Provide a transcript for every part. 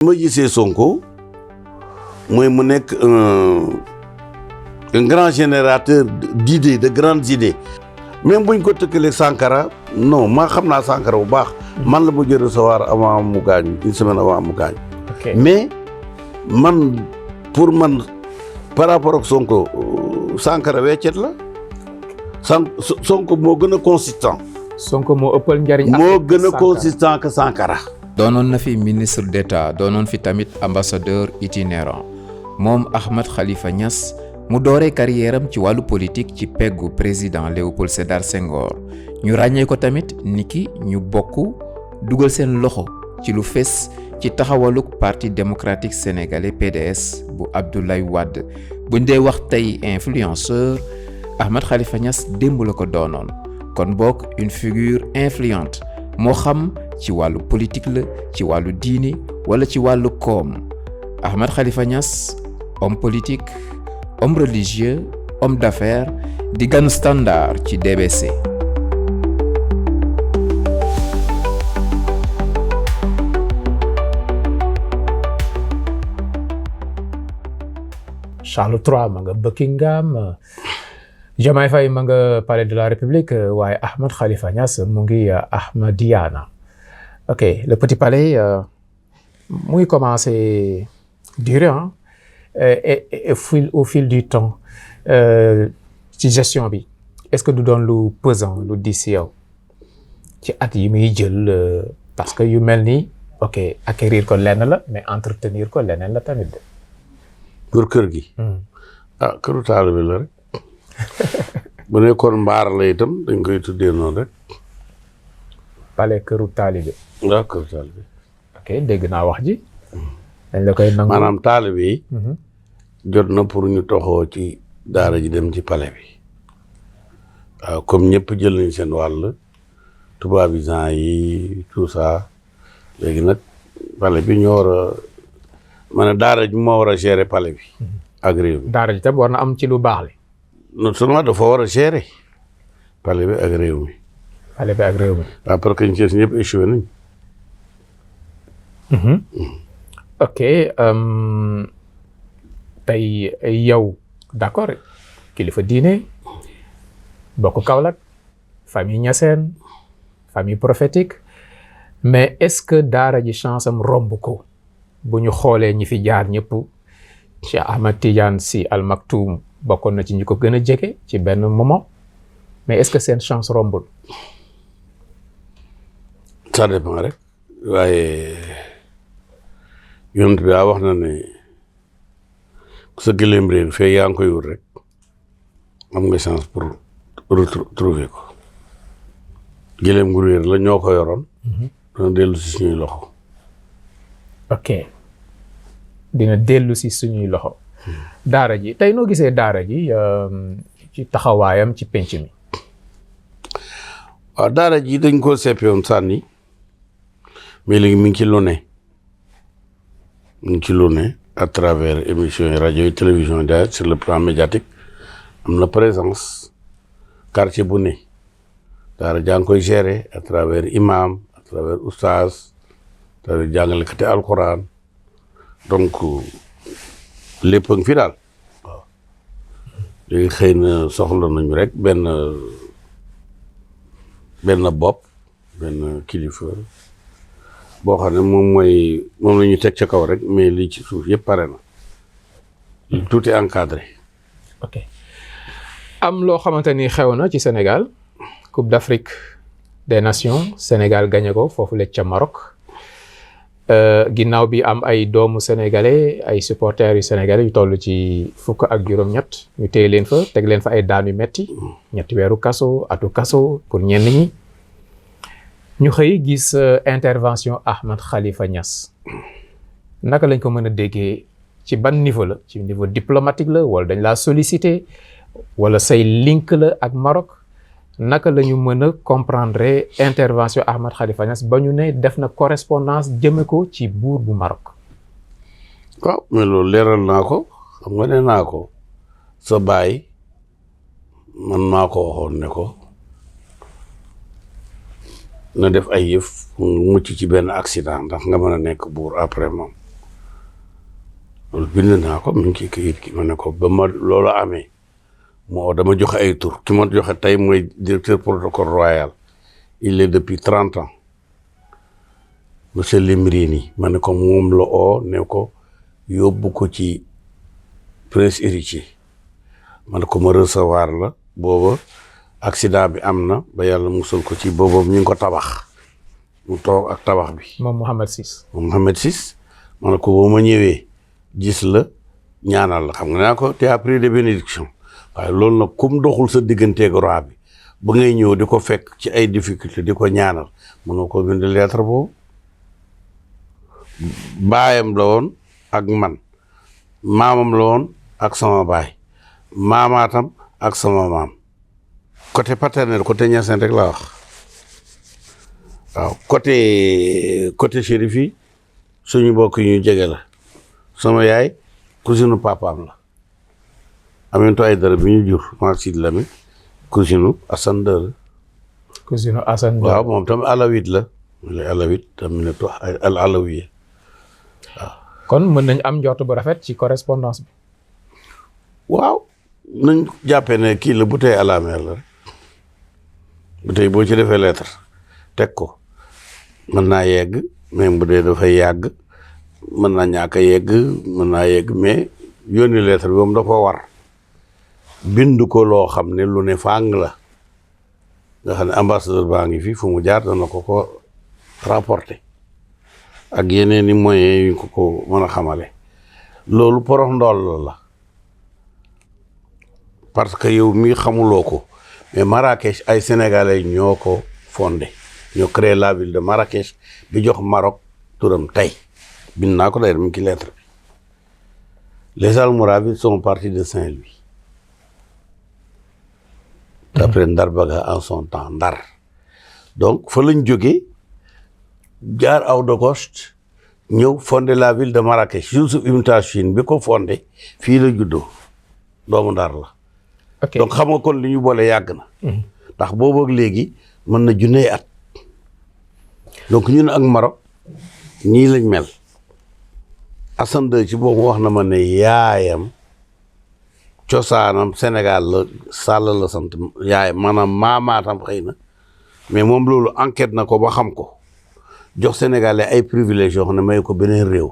ma gisee Sonko mooy mu nekk un grand générateur d'idées, de grandes idées. Même buñ ko tëkkalee Sankara non maa xam naa Sankara bu baax. man la mujj recevoir avant mu gaañu une semaine avant mu gaañu. mais man pour man par rapport ak Sonko Sankara weccet la Sonko moo gën a consistant. Sonko moo ëppal njariñ. moo gën a consistant que Sankara. doonoon na fi ministre d'État doonoon fi tamit ambassadeur itinérant moom Ahmed Khalifa Niass mu dooree carrière am ci wàllu politique ci peggu président Léopold Sédar Senghor ñu ràññee ko tamit niki ñu bokk dugal seen loxo ci lu fes ci taxawaluk parti démocratique sénégalais PDS bu Abdoulaye Wade buñ dee wax tey influenceur Ahmed Khalifa Niass démb la ko doonoon kon bokk une figure influente moo xam ci wàllu politique la ci wàllu diini wala ci wàllu koom Ahmed Khalifa Niass homme politique homme religieux homme d'affaires di ganu standard ci DBC. Charles III ma nga Buckingham Diomaye Faye ma nga palais de la République waaye Ahmed Khalifa Niass mu ngi Ahmadiyana. Ok le petit palais mu ngi commencé durer et au fil du temps ci gestion bi est-ce que du doon lu pesant lu diis ci yow ci at yi muy jël parce que yu mel ni ok acquérir ko lenn la mais entretenir ko leneen la tamit. pour kër gi. këru taalibe la rek. bu nekkoon mbaar la itam dañ koy tuddee noonu rek. palais këru taalibe. waaw këru taalibe. ok dégg naa wax ji. dañ la koy nangu maanaam taalibe yi. jot na pour ñu toxoo ci daara ji dem ci palais bi. waaw comme ñëpp jël nañ seen wàll tubaabisants yi tout ça léegi nag palais bi ñoo war a maanaam daara ji moo war a gérer palais bi. ak réew mi daara ji tam war na am ci lu baax li. non seulement dafa war a gérer palais bi ak réew mi. palais bi ak réew mi. waaw parce que ñu ci ñëpp échoué nañ. ok tey yow d'accord kilifa diine bokk Kaolack famille Niassène famille prophétique mais est-ce que daara ji chance am romb ko bu ñu xoolee ñi fi jaar ñëpp Cheikh Ahmed Tidiane Sy Al Maktoum bokkoon na ci ñi ko gën a jege ci benn moment mais est-ce que seen chance rombul. ça dépend rek waaye yonent bi wax na ne sa gëléem réer fee yaa ngi koy wut rek am nga chance pour retrouver ko gëléem gu réer la ñoo ko yoroon. dina dellu si suñuy loxo. ok dina dellu si suñuy loxo. daara ji tey noo gisee daara ji ci taxawaayam ci penc mi. waaw daara ji dañ koo seppiwoon sànni mais léegi mi ngi ci lu ne mi ngi ci lu ne à travers émissions yi rajo yi télévision yi sur le plan médiatique am na présence quartier bu ne daara jaa ngi koy gérer à travers imam à travers oustaz à travers jàngalekati alquran donc lépp a ngi fi daal waaw léegi xëy na soxla nañu rek benn bopp benn kilifa boo xam ne moom la ñu teg ca kaw rek mais lii ci suuf yëpp pare na tout est encadré. ok am loo xamante ni xew na ci Sénégal Coupe d'Afrique des Nations Sénégal gagné ko foofu la ca Maroc ginnaaw bi am ay doomu sénégalais ay supporters yu sénégalais yu toll ci 10 ak juróom-ñett ñu téye leen fa teg leen fa ay daan yu metti 3 weeru kaso atu kaso pour ñenn ñi ñu xëy gis intervention Ahmed Khalifa Niass naka lañ ko mën a déggee ci ban niveau la ci niveau diplomatique la wala dañ laa solliciter wala say link la ak Maroc naka la ñu mën a comprendre intervention Ahmed Khalifa Niass ba ñu ne def na correspondance jëme ko ci buur bu Maroc. waaw mais loolu leeral naa ko xam nga ne naa ko sa baay man maa ko waxoon ne ko na def ay yëf mucc ci benn accident ndax nga mën a nekk buur après moom loolu bind naa ko mi ngi ci kayit ki ma ne ko ba ma loolu amee moo dama joxe ay tur ki ma joxe tey mooy directeur protocole royal il est depuis 30 ans monsieur Limrini ma ne ko moom la oo ne ko yóbbu ko ci prince héritier ma ne ko ma recevoir la booba accident bi am na ba yàlla musal ko ci booba ñu ngi ko tabax mu toog ak tabax bi moom Mohamed VI ma ne ko boo ma ñëwee gis la ñaanal la xam nga naa ko te appris de bénédiction waaye loolu nag comme doxul sa digganteeg roi bi ba ngay ñëw di ko fekk ci ay difficulté di ko ñaanal mënoo ko bind lettre boobu baayam la woon ak man maamam la woon ak sama baay maamaatam ak sama maam côté paternel côté Niassène rek laa wax waaw côté chérif yi suñu mbokk ñu jege la sama yaay cousine papaam la Aminata Aïdara bi ñu jur maa Sidi Lamine cousine Assane II waaw moom tam alawit la alawit Aminata al alawiya waaw kon mën nañ am njort bu rafet ci correspondance bi waaw nañ jàppee ne kii la bouteille à la mer la rek bouteille boo ci defee lettre teg ko mën naa yegg même bu dee dafay yàgg mën naa ñàkk a yegg mën naa yegg mais yónni lettre bi moom dafa war bind ko loo xam ne lu ne fàng la nga xam ne ambassadeur baa ngi fi fu mu jaar dana ko rapporter ak yeneen i moyens yu ko mën a xamale loolu porox ndool la parce que yow mii xamuloo ko mais Marrakech ay sénégalais ñoo ko fondé ñoo créé la ville de Marrakech bi jox Maroc turam tey bind naa ko d'ailleurs mu ngi ci lettre bi les Almoravides sont partis de Saint-Louis d'après Ndarbaga en son temps Ndar donc fa lañ jógee jaar aw de Gauche ñëw fondé la ville de Marrakech Youssouf Ibn Tachfine bi ko fondé fii la juddoo doomu Ndar la donc xam nga kon li ñu boole yàgg na ndax boobu ak léegi mën na junnee at donc ñun ak Maroc ñii lañ mel Assane II ci boobu wax na ma ne yaayam cosaanam Sénégal la Sall la sant yaayam maanaam maamaatam xëy na mais moom loolu enquête na ko ba xam ko jox Sénégalais ay privilèges yoo xam ne may ko beneen réew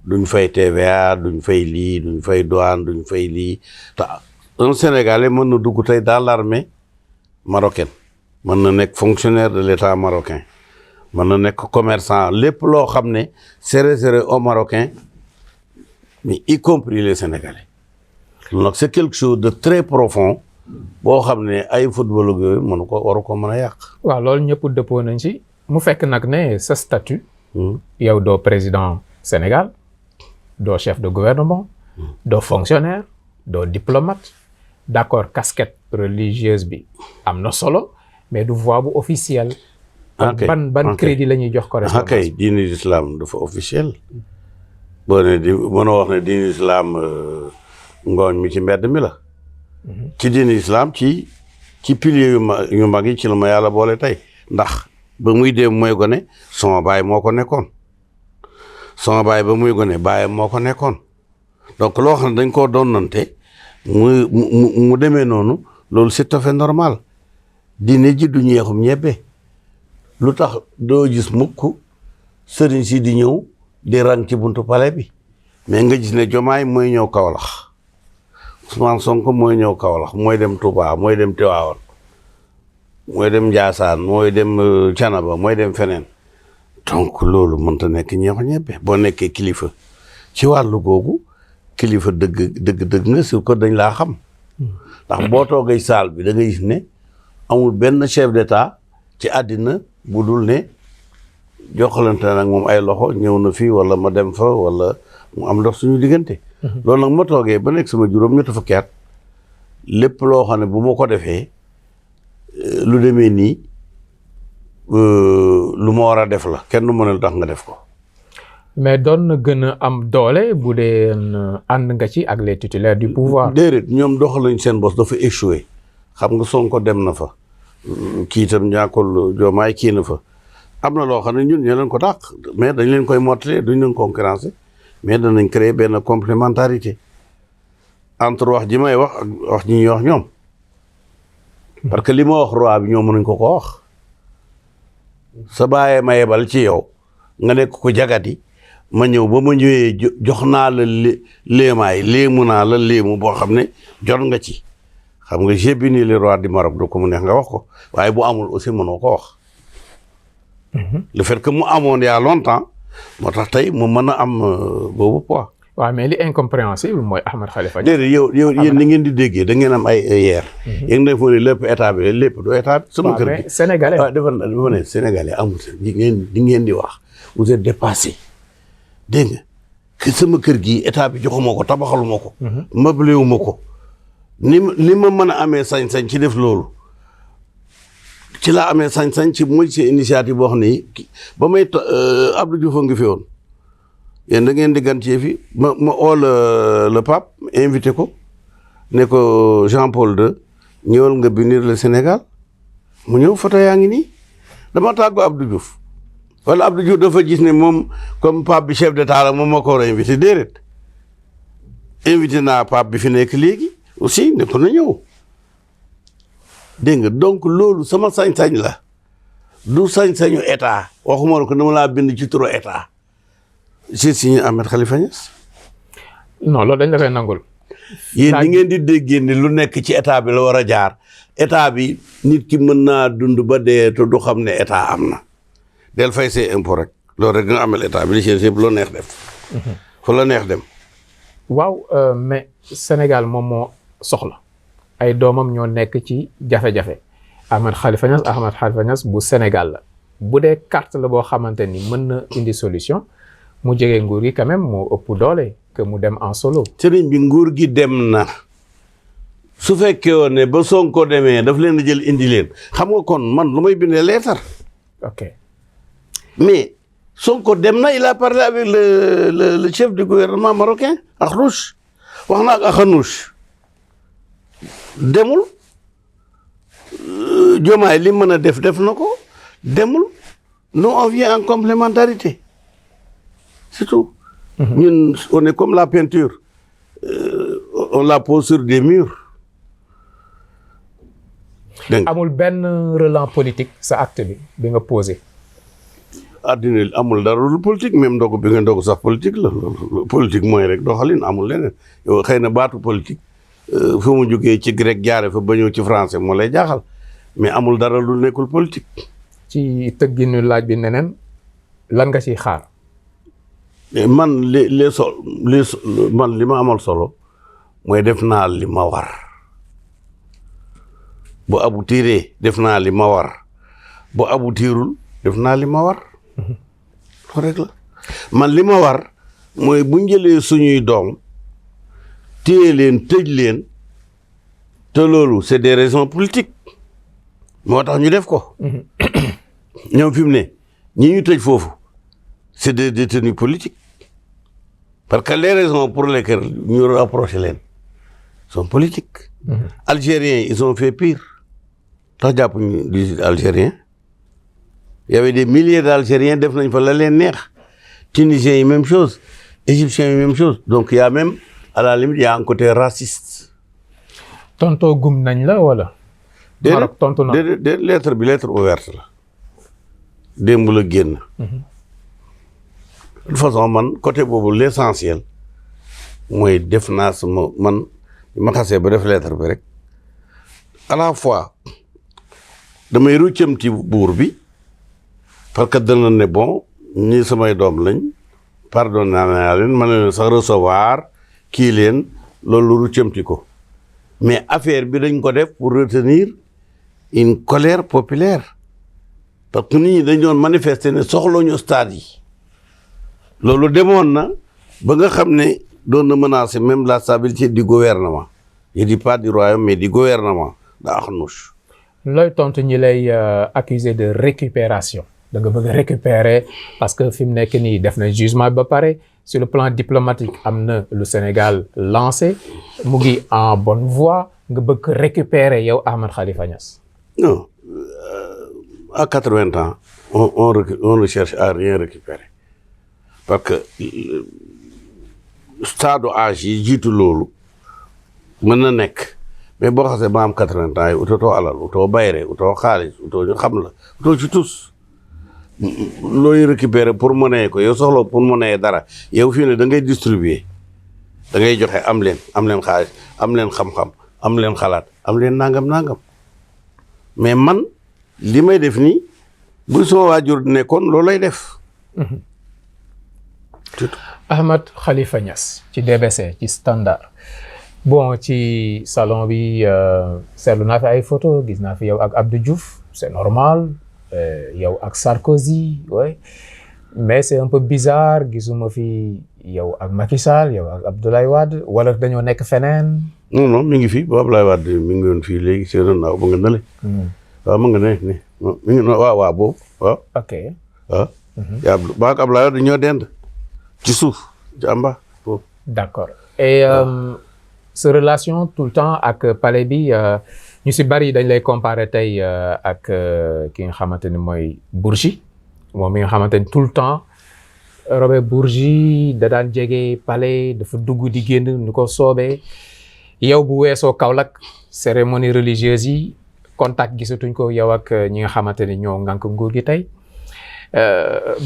duñ fay TVA duñ fay lii duñ fay douane duñ fay lii te un Sénégalais mën na dugg tey dans l'armée marocaine mën na nekk fonctionnaire de l'État marocain mën na nekk commerçant lépp loo xam ne c'est réservé aux Marocains mais y compris les Sénégalais loolu nag c'est quelque chose de très profond boo xam ne ay football ak yooyu mënu ko waru ko mën a yàq. waaw loolu ñëpp dëppoo nañ ci mu fekk nag ne sa statut yow doo président Sénégal doo chef de gouvernement doo fonctionnaire doo diplomate d'accord casquette religieuse bi am na solo mais du voix bu officielle. ban crédit la ñuy jox correspondance. kay diine islam dafa officiel. boo ne di mënoo wax ne diine islam ngooñ mi ci mbedd mi la. ci diine islam ci pilier yu mag yi ci la ma yàlla boole tey ndax ba muy dee mooy gone sama baay moo ko nekkoon sama baay ba muy gone baayam moo ko nekkoon donc loo xam ne dañ koo doonante mu demee noonu loolu c'est tout à fait normal diine ji du ñeexum ñebbe lu tax doo gis mukk sëriñ si di ñëw di rang ci buntu palais bi mais nga gis ne Jomaay mooy ñëw Kaolack Ousmane Sonko mooy ñëw Kaolack mooy dem Touba mooy dem Tivaouane mooy dem Ndiassane mooy dem Thiénaba mooy dem feneen donc loolu mënta nekk ñeexu ñebbe boo nekkee kilifa ci wàllu googu kilifa dëgg nga si ko dañ laa xam ndax boo toogee saal bi da ngay gis ne amul benn chef d'état ci àddina bu dul ne jokkalante nag moom ay loxo ñëw na fii wala ma dem fa wala mu am ndox suñu diggante loolu nag ma toogee ba nekk sama juróom ñetti fukki at lépp loo xam ne bu ma ko defee lu demee nii lu ma war a def la kenn du mënal tax nga def ko mais doon na gën a am doole bu dee ànd nga ci ak les titulaires du pouvoir. déedéet ñoom doxalañ seen bos dafa échoué xam nga Sonko dem na fa kii itam ñàkkul Diomaye kii na fa am na loo xam ne ñun ñoo leen ko dàq mais dañ leen koy mottalee duñ leen concurrencer mais danañ créer benn complémentarité entre wax ji may wax ak wax ji ñuy wax ñoom parce que li ma wax roi bi ñoom mënuñ ko wax sa bàyyee ma yebal ci yow nga nekk ko jagati ma ñëw ba ma ñëwee jox naa la léemaay léemu naa la léemu boo xam ne jot nga ci xam nga j'ai béni le roi du Maroc du ko mu neex nga wax ko waaye bu amul aussi mënoo ko wax le fait que mu amoon il y a longtemps moo tax tey mu mën a am boobu poids. waaw mais li incompréhensible mooy Ahmed Khalifa Niass. déedéet yow yéen ni ngeen di déggee da ngeen am ay yeer. yéen a ngi lépp état bi lépp du état bi. sama kër gi mais sénégalais. waaw dafa ne sénégalais amul di ngeen di wax vous êtes dépassé dégg nga que sama kër gi état bi joxuma ko tabaxaluma ko. meublé wu ma ko ni ma mën a amee sañ-sañ ci def loolu. ci laa amee sañ-sañ ci muy ci initiative boo xam ne ba may Abdou Diouf a ngi fi woon yéen da ngeen di gan ci fi ma ool le pape invité ko ne ko Jean-Paul II ñëwal nga bénir le Sénégal mu ñëw photo yaa ngi nii dama tàggu Abdou Diouf wala Abdou Diouf dafa gis ne moom comme pape bi chef d'état la moom moo ko war a invité déedéet invité naa pape bi fi nekk léegi aussi ne ko na ñëw dégg nga donc loolu sama sañ-sañ la du sañ-sañu état waxuma ko dama laa bind ci turu état j'ai signé Ahmed Khalifa Niass. non loolu dañ la koy nangul. yéen di ngeen di déggee ni lu nekk ci état bi la war a jaar état bi nit ki mën naa dund ba dee te du xam ne état am na del fay say impôt rek loolu rek nga amal état bi li ci yëpp loo neex def. fu la neex dem. waaw mais Sénégal moom moo soxla. ay doomam ñoo nekk ci jafe-jafe Ahmed Khalifa Niass bu Sénégal la bu dee carte la boo xamante ni mën na indi solution mu jege nguur gi quand même moo ëpp doole que mu dem en solo. sëriñ bi nguur gi dem na su fekkee woon ne ba Sonko demee daf leen a jël indi leen xam nga kon man lu may bindee leetar. ok mais Sonko dem na il a parlé avec le chef du gouvernement marocain Akhnouch wax na ak Akhnouch demul Diomaye li mën a def na ko demul nous on vient en complémentarité c'est tout. ñun on est comme la peinture on la pose sur des murs. amul benn relent politique sa acte bi nga posé. addina amul dara lu politique même ndogu bi nga ndogu sax politique la politique mooy rek doxalin amul leneen yow xëy na baatu politique. fu mu jógee ci grec jaare fa ba ñëw ci français moo lay jaaxal mais amul dara lu nekkul politique. ci tëgginu laaj bi neneen lan nga ciy xaar. man man li ma amal solo mooy def naa li ma war bu aboutiree def naa li ma war bu aboutirul def naa li ma war loolu rek la man li ma war mooy bu njëlee suñuy doom téye leen tëj leen te loolu c'est des raisons politiques moo tax ñu def ko ñoom fi mu ne ñi ñu tëj foofu c'est des détenus politiques parce que les raisons pour lesquelles ñu rapproché leen sont politiques. Algériens ils ont fait pire tax jàpp ñu di Algériens y avait des milliers d'Algériens def nañ fa la leen neex Tunisiens yi même chose Égyptiens yi même chose donc y a même à la limite y a un côté raciste. tonto gum nañ la wala. Maroc tontu na déedéet lettre bi lettre ouverte la démb la génn. de toute façon man côté boobu l'essentiel mooy def naa sama man ma xasee ba def lettre bi rek à la fois damay ruccamti buur bi parce que dana ne bon ñii samay doom lañ pardonné naa leen ma ne leen sax recevoir kii leen loolu ruccamti ko mais affaire bi dañ ko def pour retenir une colère populaire parce que nit ñi dañ doon manifester ne soxla ñu stade yi loolu demoon na ba nga xam ne doon na menacer même la stabilité du gouvernement je dis pas du royaume mais du gouvernement da Akhnouch. looy tontu ñi lay accuser de récupération da nga bëgg a récupérer parce que fi mu nekk nii def na jugement ba pare sur le plan diplomatique am na lu Sénégal lancé mu ngi en bonne voie nga bëgg récupérer yow Ahmed Khalifa Niass. non à 80 ans on ne cherche à rien récupérer parce que stade âge yi jiitu loolu mën na nekk mais boo xasee ba am 80 ans yi utoo alal utoo bayre utoo xaalis utoo ñu xam la utoo ci tous looy récupérer pour monnaie ko yow soxla pour monnaie dara yow fii ne da ngay distribuer da ngay joxe am leen xaalis am leen xam-xam am leen xalaat am leen nangam mais man li may def nii bu soo waajur nekkoon loolu lay def. Ahmed Khalifa Niass ci DBC ci Standard bon ci salon bi seetlu naa fi ay photo gis naa fi yow ak Abdou Diouf c'est normal yow ak Sarkozy ouais mais c'est un peu bizarre gisuma fi yow ak Macky Sall yow ak Abdoulaye Wade wala dañoo nekk feneen. non mi ngi fi bu Abdoulaye Wade mi ngi woon fii léegi seen naaw ba nga nële. waaw ma nga ne mi ngi waaw boobu waaw. ok waaw. yaa ba ak Abdoulaye Wade ñoo dend ci suuf ci amba foofu. d'accord et sa relation tout le temps ak palais bi ñu si bari dañ lay comparer tey ak ki nga xamante ni mooy Bourgi moom mi nga xamante ni tout le temps Robert Bourgi da daan jege palais dafa dugg di génn ni ko soobee yow bu weesoo Kaolack cérémonie religieuse yi contact gisatuñ ko yow ak ñi nga xamante ni ñoo ngànk nguur gi tey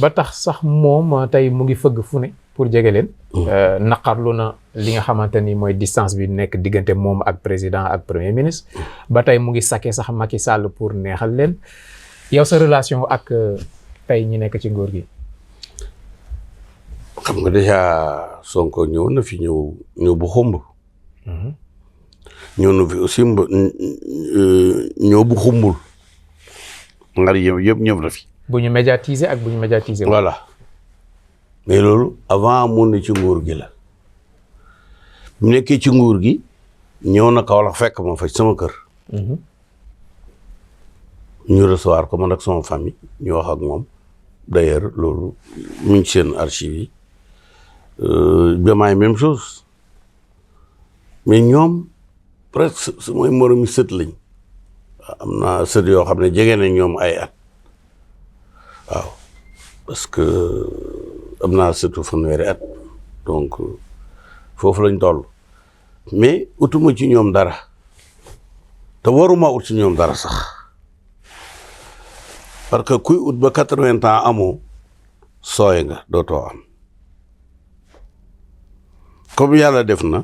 ba tax sax moom tey mu ngi fëgg fu ne pour jege leen. naqarlu na li nga xamante ni mooy distance bi nekk diggante moom ak président ak premier ministre. ba tey mu ngi sakke sax Macky Sall pour neexal leen yow sa relation ak tey ñi nekk ci nguur gi. xam nga déjà Sonko ñëw na fi ñëw bu xumb. ñëw na fi aussi ñëw bu xumbul. ngar yëpp ñëw na fi. bu ñu médiatiser ak bu ñu médiatiser. voilà mais loolu avant mu ne ci nguur gi la mu nekkee ci nguur gi ñëw na Kaolack fekk ma fa sama kër. ñu recevoir ko man ak sama famille ñu wax ak moom d'ailleurs loolu mu ngi seen archive yi Diomaye même chose mais ñoom presque su mooy moromi sët lañ am na sët yoo xam ne jege nañ ñoom ay at. waaw parce que am naa surtout fanweeri at donc foofu lañ toll mais utuma ci ñoom dara te waruma ut ci ñoom dara sax parce que kuy ut ba 80 ans amoo sooy nga dootoo am comme yàlla def na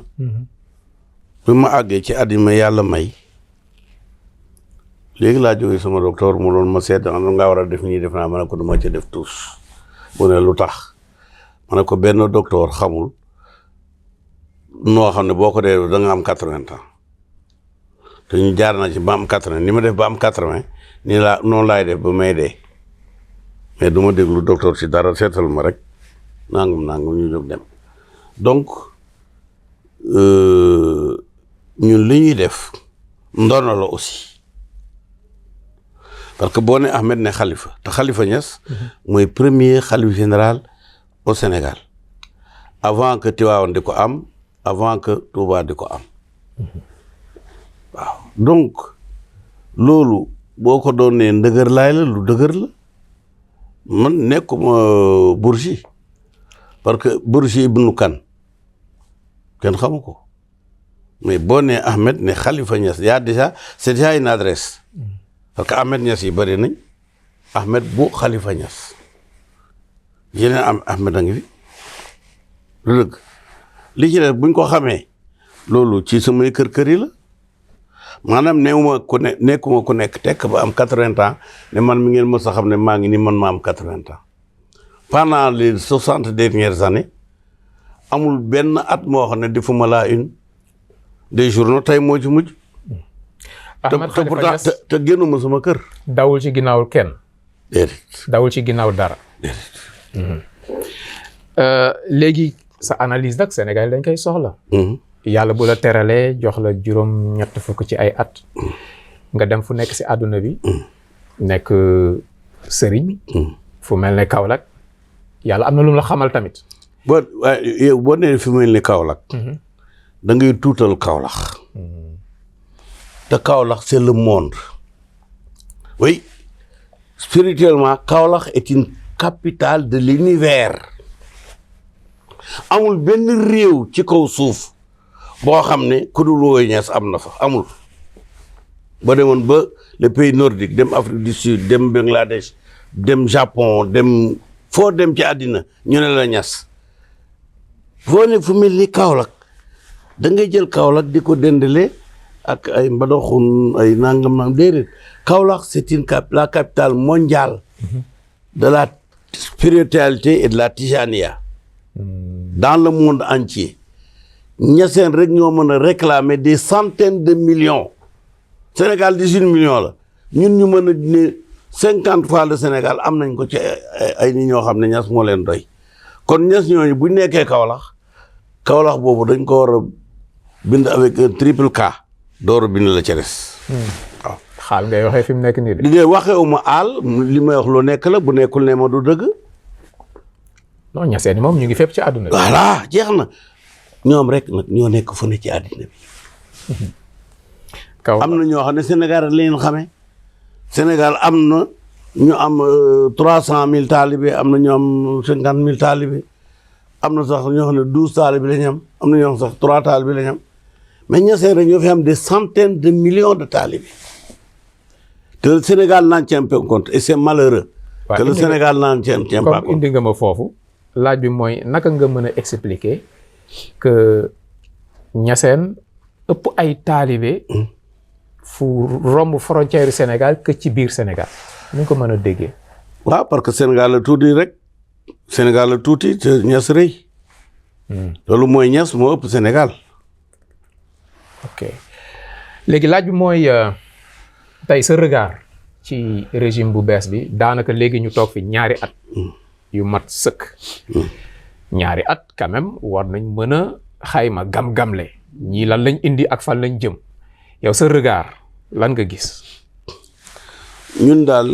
bi ma àggee ci at yi ma yàlla may léegi laa jógee sama docteur mu doon ma seet nga war a def nii def naa ma ne ko duma ci def tous mu ne lu tax ma ne ko benn docteur xamul noo xam ne boo ko dee da nga am 80 ans te ñu jaar na ci ba am 80 ni ma def ba am 80 nii laa noonu laay def ba may dee mais du ma déglu docteur ci dara seetal ma rek nangam ñu jóg dem donc ñun li ñuy def ndono la aussi. parce que boo ne Ahmed ne Khalifa te Khalifa Niass mooy premier khalife général au Sénégal avant que Tivaouane di ko am avant que Touba di ko am waaw donc loolu boo ko doon ne ndëgër laay la lu dëgër la man nekkuma Bourgi parce que Bourgi ibnu kan kenn xamu ko mais boo ne Ahmed ne Khalifa Niass yaa déjà c'est déjà une adresse. parce que Ahmed Niass yi bëri nañ Ahmed bu Khalifa Niass yeneen am Ahmed a ngi fi lu dëgg li ci def buñ ko xamee loolu ci samay kër yi la maanaam nekkuma ku nekk tekk ba am 80 ans ne man mi ngeen mës a xam ne maa ngi ni man ma am 80 ans pendant les 60 dernières années amul benn at moo xam ne defuma laa une des journaux tey moo ci mujj. Ahmed Khalifa Niass te génnuma sama kër. dawul ci ginnaaw kenn. déedéet. dawul ci ginnaaw dara. déedéet. léegi sa analyse nag Sénégal dañ koy soxla. yàlla bu la teralee jox la juróom-ñett fukk ci ay at. nga dem fu nekk si àdduna bi. nekk sëriñ. fu mel ne Kaolack. yàlla am na lu mu la xamal tamit. boo nee fi mel ni Kaolack. da ngay tuutal Kaolack. te Kaolack c'est le monde. oui spirituellement Kaolack est une capitale de l'univers. amul benn réew ci kaw suuf boo xam ne ku dul wooyu Niass am na fa amul. ba demoon ba les pays nordiques dem Afrique du Sud dem Bangladesh dem Japon dem foo dem ci àddina ñu ne la Niass foo ne fu mel ni Kaolack da ngay jël Kaolack di ko dendale ak ay Mbadakhoune ay nangam déedéet Kaolack c'est la capitale mondiale de la spiritualité et de la tijaniya dans le monde entier. Niassène rek ñoo mën a réclamer des centaines de millions. Sénégal 18 millions la ñun ñu mën a ne 50 fois le Sénégal am nañ ko ci ay nit ñoo xam ne Niass moo leen doy kon Niass ñooñu bu ñu nekkee Kaolack boobu dañ ko war a bind avec un triple K door a bind la ca des. waaw xaal ngay waxee fi mu nekk nii de. li ngay waxeewuma aal li may wax lu nekk la bu nekkul ne ma du dëgg. non Niassène moom ñu ngi fépp ci àdduna bi. voilà jeex na ñoom rek nag ñoo nekk fu ne ci àddina bi. am na ñoo xam ne Sénégal rek la leen xamee Sénégal am na ñu am 300,000 taalibe am na ñu am 50,000 taalibe am na sax ñoo xam ne 12 taalibe la ñu am na ñoo xam sax 3 taalibe la ñu am mais Niassène rek ñoo fi am des centaines de millions de taalibe te le Sénégal n'en tient pas compte et c'est malheureux. que le Sénégal n'en tient pas compte. comme indi nga ma foofu laaj bi mooy naka nga mën a expliquer que Niassène ëpp ay taalibe. fu romb frontière du Sénégal que ci biir Sénégal ñu ko mën a déggee. waaw parce que Sénégal la tuuti rek Sénégal la tuuti te Niass rëy. loolu mooy Niass moo ëpp Sénégal. ok léegi laaj bi mooy tey sa regard ci régime bu bees bi daanaka léegi ñu toog fi ñaari at. yu mat sëkk. ñaari at quand même war nañ mën a xayma gam-gamle ñii lan lañ indi ak fan lañ jëm yow sa regard lan nga gis. ñun daal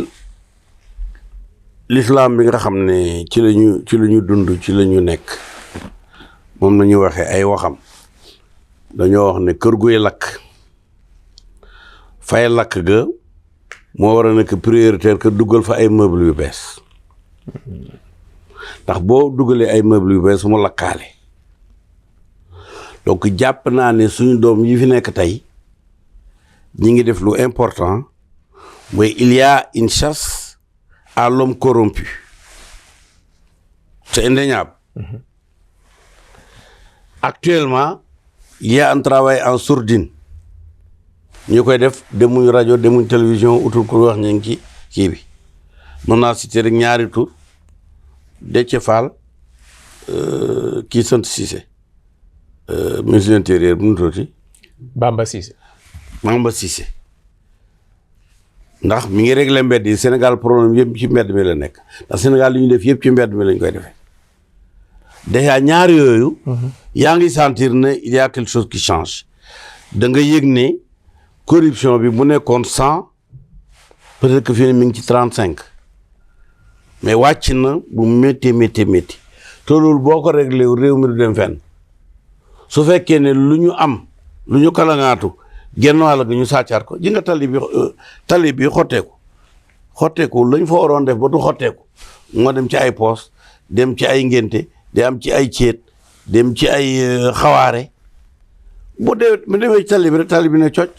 l'islam bi nga xam ne ci la ñu dund ci la ñu nekk moom la ñu waxee ay waxam dañoo wax ne kër guy lakk fay lakk ga moo war a nekk prioritaire que duggal fa ay meubles yu bees ndax boo duggalee ay meubles yu bees mu lakkaale donc jàpp naa ne suñu doom yi fi nekk tey ñi ngi def lu important mooy il y a une chasse à l'homme corrompu c'est indéniable. Actuellement il y a un travail en sourdine ñu koy def demuñ rajo demuñ télévision utul ko wax ñu ngi ci kii bi mën naa citer rek ñaari tur Déthié Fall kii sant Cissé ministre de l'intérieur bu mu tuuti Bamba Cissé ndax mi ngi réglé mbedd yi Sénégal problème yëpp ci mbedd mi la nekk ndax Sénégal li ñu def yëpp ci mbedd mi lañ koy defee déjà ñaar yooyu yaa ngi sentir ne il y a quelque chose qui change da nga yëg ne corruption bi bu nekkoon 100 peut-être que fii ne mi ngi ci 35 mais wàcc na bu métti te loolu boo ko réglé réew mi du dem fenn su fekkee ne lu ñu am lu ñu kalangaatu genn wàll gi ñu sàccaat ko ji nga tali bi xotteeku lañ fa waroon def ba du xotteeku moo dem ci ay poos dem ci ay ngénte di am ci ay céet dem ci ay xawaare bu demee ci tali bi rek tali bi ne cocc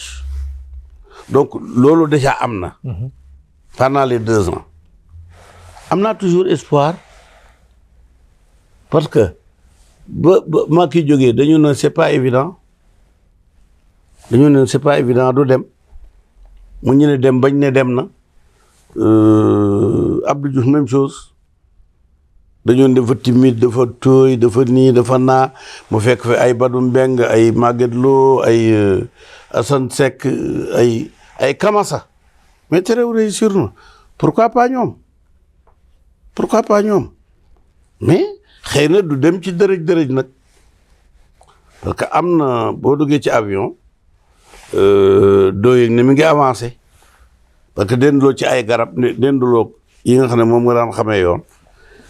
donc loolu déjà am na pendant les 2 ans am naa toujours espoir parce que ba maa ki jógee dañu ne c'est pas évident du dem mu ñu ne dem bañ ne dem na Abdou Diouf même chose dañoo dafa timide dafa tooy dafa nii dafa naa mu fekk fi ay Badou Mbeng ay Maguette Lo ay Assane Seck ay Kamasa mais terew réussir na pourquoi pas ñoom mais xëy na du dem ci dërëj nag parce que am na boo duggee ci avion doo yëg ne mi ngi avancé parce que denduloo ci ay garab denduloo yi nga xam ne moom nga daan xamee yoon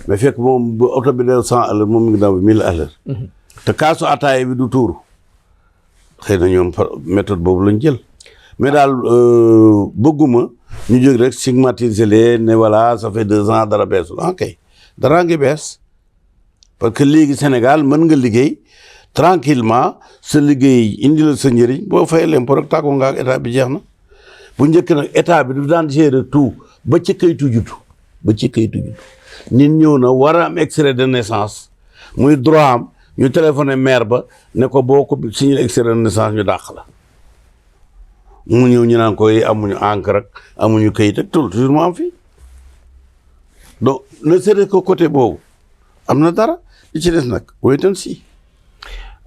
mais fekk moom bu oto bi dew 100 à l'heure moom mi ngi daw 1000 à l'heure te kaasu ataaya bi du tuuru xëy na ñoom méthode boobu lañ jël mais daal bëgguma ñu jóg rek stigmatiser leen ne voilà ça fait 2 ans dara beesul ok dara ngi bees parce que léegi Sénégal mën nga liggéey tranquillement sa liggéey indi la sa njëriñ boo fay l'impôt rek tàggoo nga ak état bi jeex na bu njëkk nag état bi du daan gérer tout ba ci kayitu juddu nit ñëw na war a am extrait de naissance muy droit am ñu téléphoné maire ba ne ko boo ko signé extrait de naissance ñu dàq la mu ñëw ñu naan koy amuñu encre ak amuñu kayit ak toujours mu am fii donc ne serait que côté boobu am na dara li ci des nag wait and see.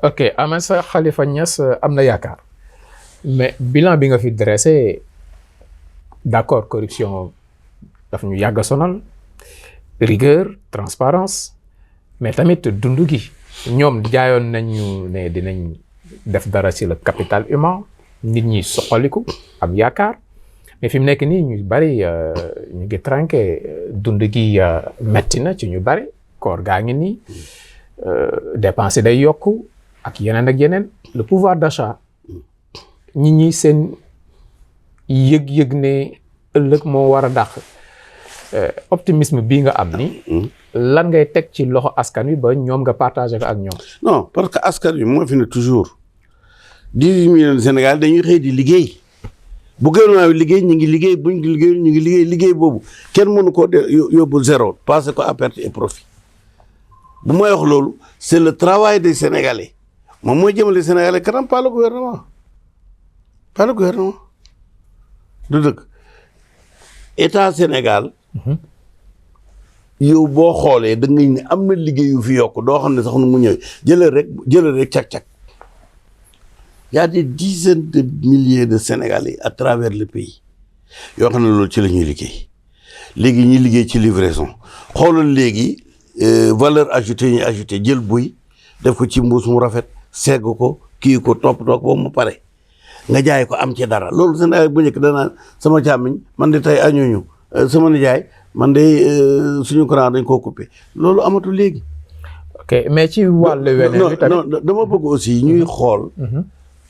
ok Ahmed Khalifa Niass am na yaakaar mais bilan bi nga fi dressé d'accord corruption daf ñu yàgg a sonal rigueur transparence mais tamit dund gi ñoom jaayoon nañu ne dinañ def dara ci le capital humain nit ñi soxaliku am yaakaar mais fi mu nekk nii ñu bari ñu ngi tranqué dund gi metti na ci ñu bari koor gaa ngi nii dépense day yokku ak yeneen le pouvoir d'achat nit ñi seen yëg-yëg ne ëllëg moo war a dàq optimisme bii nga am ni lan ngay teg ci loxo askan wi ba ñoom nga partagé ko ak ñoom. non parce que askan wi moo fi ne toujours 18 millions de Sénégal dañuy xëy di liggéey bu gouvernement bi liggéey ñu ngi liggéey buñ liggéey ñu ngi liggéey boobu kenn mënu ko yóbbu zéro passé ko à perte et profit bu may wax loolu c'est le travail des Sénégalais moom mooy jëmale Sénégalais kanam pas le gouvernement du dëgg état Sénégal yow boo xoolee da ngay ne am na liggéey yu fi yokk doo xam ne sax nu mu ñëw jëlal rek cak-cak y a des dizaines de milliers de Sénégalais à travers le pays yoo xam ne loolu ci la ñuy liggéey léegi ñuy liggéey ci livraison xoolal léegi valeur ajoutée ñuy ajouté jël buy def ko ci mbuus mu rafet segg ko kii ko toppatoo ko ba mu pare nga jaay ko am ci dara loolu Sénégal bu njëkk danaa sama càmmiñ man de tey añuñu sama nijaay man de suñu courant dañ koo coupé loolu amatul léegi. ok mais ci wàllu weneen bi tamit non dama bëgg aussi ñuy xool.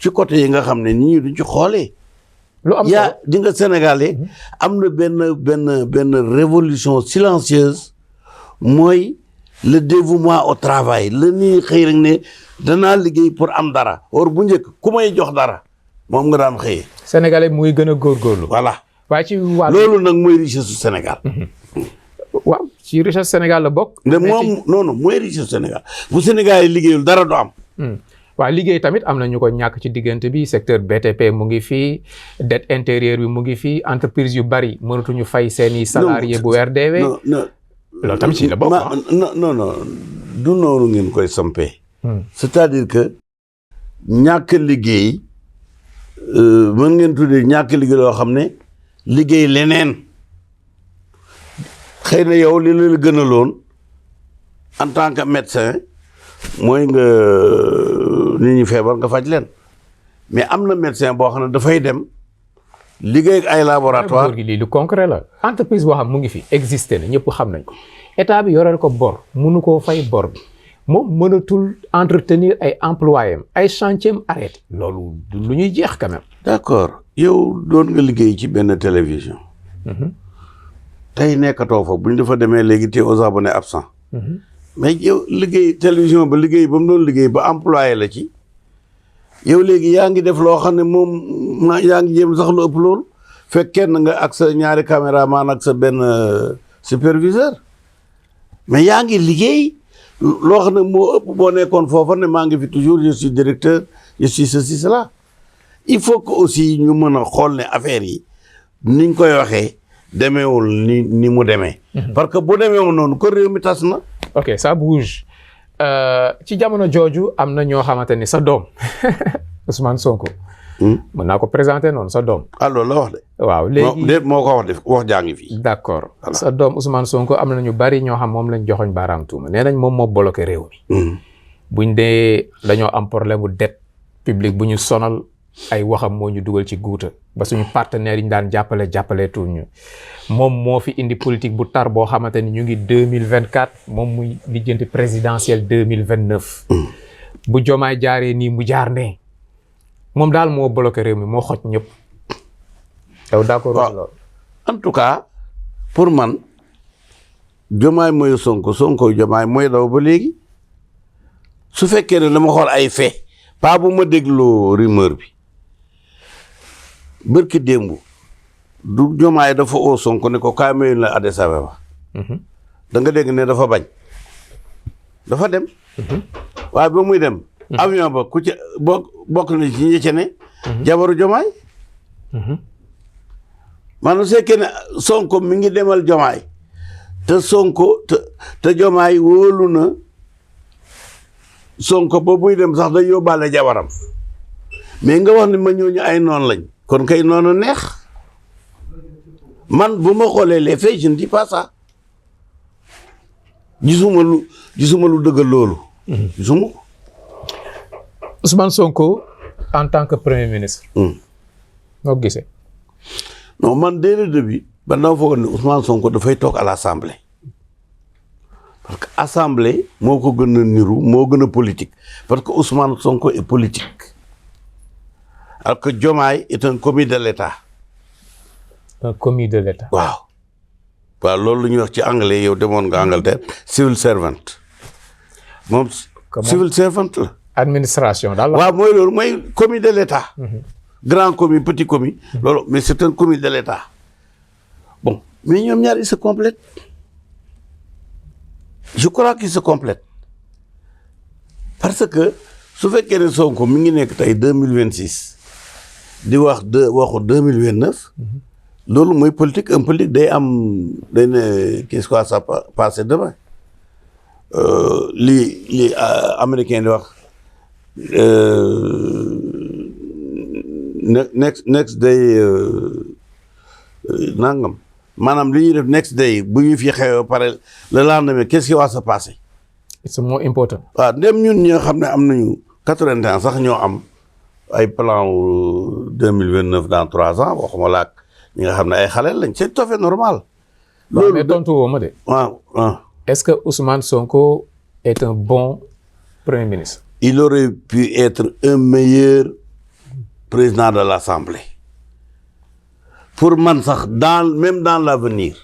ci côté yi nga xam ne nit ñi duñ ci xoolee. lu am yaa di nga Sénégalais am na benn révolution silencieuse mooy le dévouement au travail la ñuy xëy rek ne danaa liggéey pour am dara or bu njëkk ku may jox dara moom nga daan xëyee. Sénégalais muy gën a góorgóorlu. voilà waaye ci wàllu loolu nag mooy richesse su Sénégal. waaw ci richesse Sénégal la bokk. mais moom non mooy richesse Sénégal bu Sénégal yi liggéeyul dara du am. waaw liggéey tamit am na ñu ko ñàkk ci diggante bi secteur BTP mu ngi fii dette intérieure bi mu ngi fii entreprise yu bari mënatuñu fay seeni salarié bu weer deewee. loolu tamit ci la bokk. non du noonu ngeen koy sampee. c'est-à-dire que ñàkk liggéey mën ngeen tuddee ñàkk liggéey loo xam ne liggéey leneen xëy na yow li la gënaloon en tant que médecin mooy nga nit ñi feebar nga faj leen mais am na médecin boo xam ne dafay dem liggéey ak ay laboratoire lii lu concret la entreprise boo xam mu ngi fi existé na ñëpp xam nañ ko état bi yoreel ko bor mënu koo fay bor bi moom mënatul entretenir ay employés am ay chantier am arrêté loolu lu ñuy jeex quand même. d'accord yow doon nga liggéey ci benn télévision tey nekkatoo fa bu ñu dafa demee léegi te aux abonnés absents mais yow liggéey télévision ba liggéey ba mu doon liggéey ba employé la ci yow léegi yaa ngi def loo xam ne moom yaa ngi jéem sax lu ëpp loolu fekk kenn nga ak sa ñaari caméraman ak sa benn superviseur mais yaa ngi liggéey loo xam ne moo ëpp boo nekkoon foofa ne maa ngi fi toujours je suis directeur je suis ceci cela il faut que aussi ñu mën a xool ne affaire yi niñ koy waxee demeewul ni mu demee. parce que bu demeewul noonu ko réew mi tas na. ok ça bouge ci jamono jooju am na ñoo xamante ni sa doom Ousmane Sonko. mën naa ko présenter noonu sa doom. ah loolu la wax de. waaw léegi moo ko wax jaa ngi fii. d'accord sa doom Ousmane Sonko am na ñu bari ñoo xam moom lañ joxoñ baaraam tuuma nee nañ moom moo bloqué réew mi. buñ dee dañoo am problème bu dette publique bu ñu sonal ay waxam moo ñu dugal ci guuta ba suñu partenaires yi ñu daan jàppale tuuñu moom moo fi indi politique bu tar boo xamante ni ñu ngi 2024 moom muy lijjanti présidentielle 2029. bu Diomaye jaaree nii mu jaar ne moom daal moo bloqué réew mi moo xoj ñëpp. yow d'accord loolu. en tout cas pour man Diomaye mooy Sonko Diomaye mooy daw ba léegi su fekkee ne dama xool ay fait pas bu ma dégloo rumeur bi bërki démb du Diomaye dafa oo Sonko ne ko kaay mayu la Addis Abeba da nga dégg ne dafa bañ dafa dem waaye ba muy dem avion ba ku ci bokk na ci ñi ci ne jabaru Diomaye maanaam su fekkee ne Sonko mi ngi demal Diomaye te Sonko te Diomaye wóolu na Sonko ba buy dem sax day yóbbaale jabaram mais nga wax ne ma ñooñu ay noon lañ kon kay noonu neex man bu ma xoolee les faits je ne dis pas ça gisuma lu dëggal loolu gisuma ko. Ousmane Sonko en tant que premier ministre. noo gisee. non man dès le début ba dama foog ne Ousmane Sonko dafay toog à l'Assemblée parce que Assemblée moo ko gën a niru moo gën a politique parce que Ousmane Sonko est politique alors que Diomaye est un commis de l'État. un commis de l'État. waaw loolu lu ñuy wax ci anglais yow demoon nga Angleterre civil servant moom. civil servant la. administration daal la. waaw mooy loolu mooy commis de l'État. grand commis petit commis. loolu mais c'est un commis de l'État. bon mais ñoom ñaar ils se complètent je crois qu'ils se complètent parce que su fekkee ne Sonko mi ngi nekk tey 2026 di wax waxu 2029. loolu mooy politique un politique day ne qu'est-ce que ça passe demain li américain di wax next day nangam maanaam li ñuy def next day bu ñu fi xew pare le lendemain qu'est-ce qui va se passer. it's more important. waaw ndem ñun ñi nga xam ne am nañu 80 ans sax ñoo am ay plan 2029 dans 3 ans waxuma laak ñi nga xam ne ay xale lañ c'est tout à fait normal. loolu mais tontu woo ma de. waaw. est-ce que Ousmane Sonko est un bon premier ministre. il aurait pu être un meilleur président de l'Assemblée pour man sax même dans l'avenir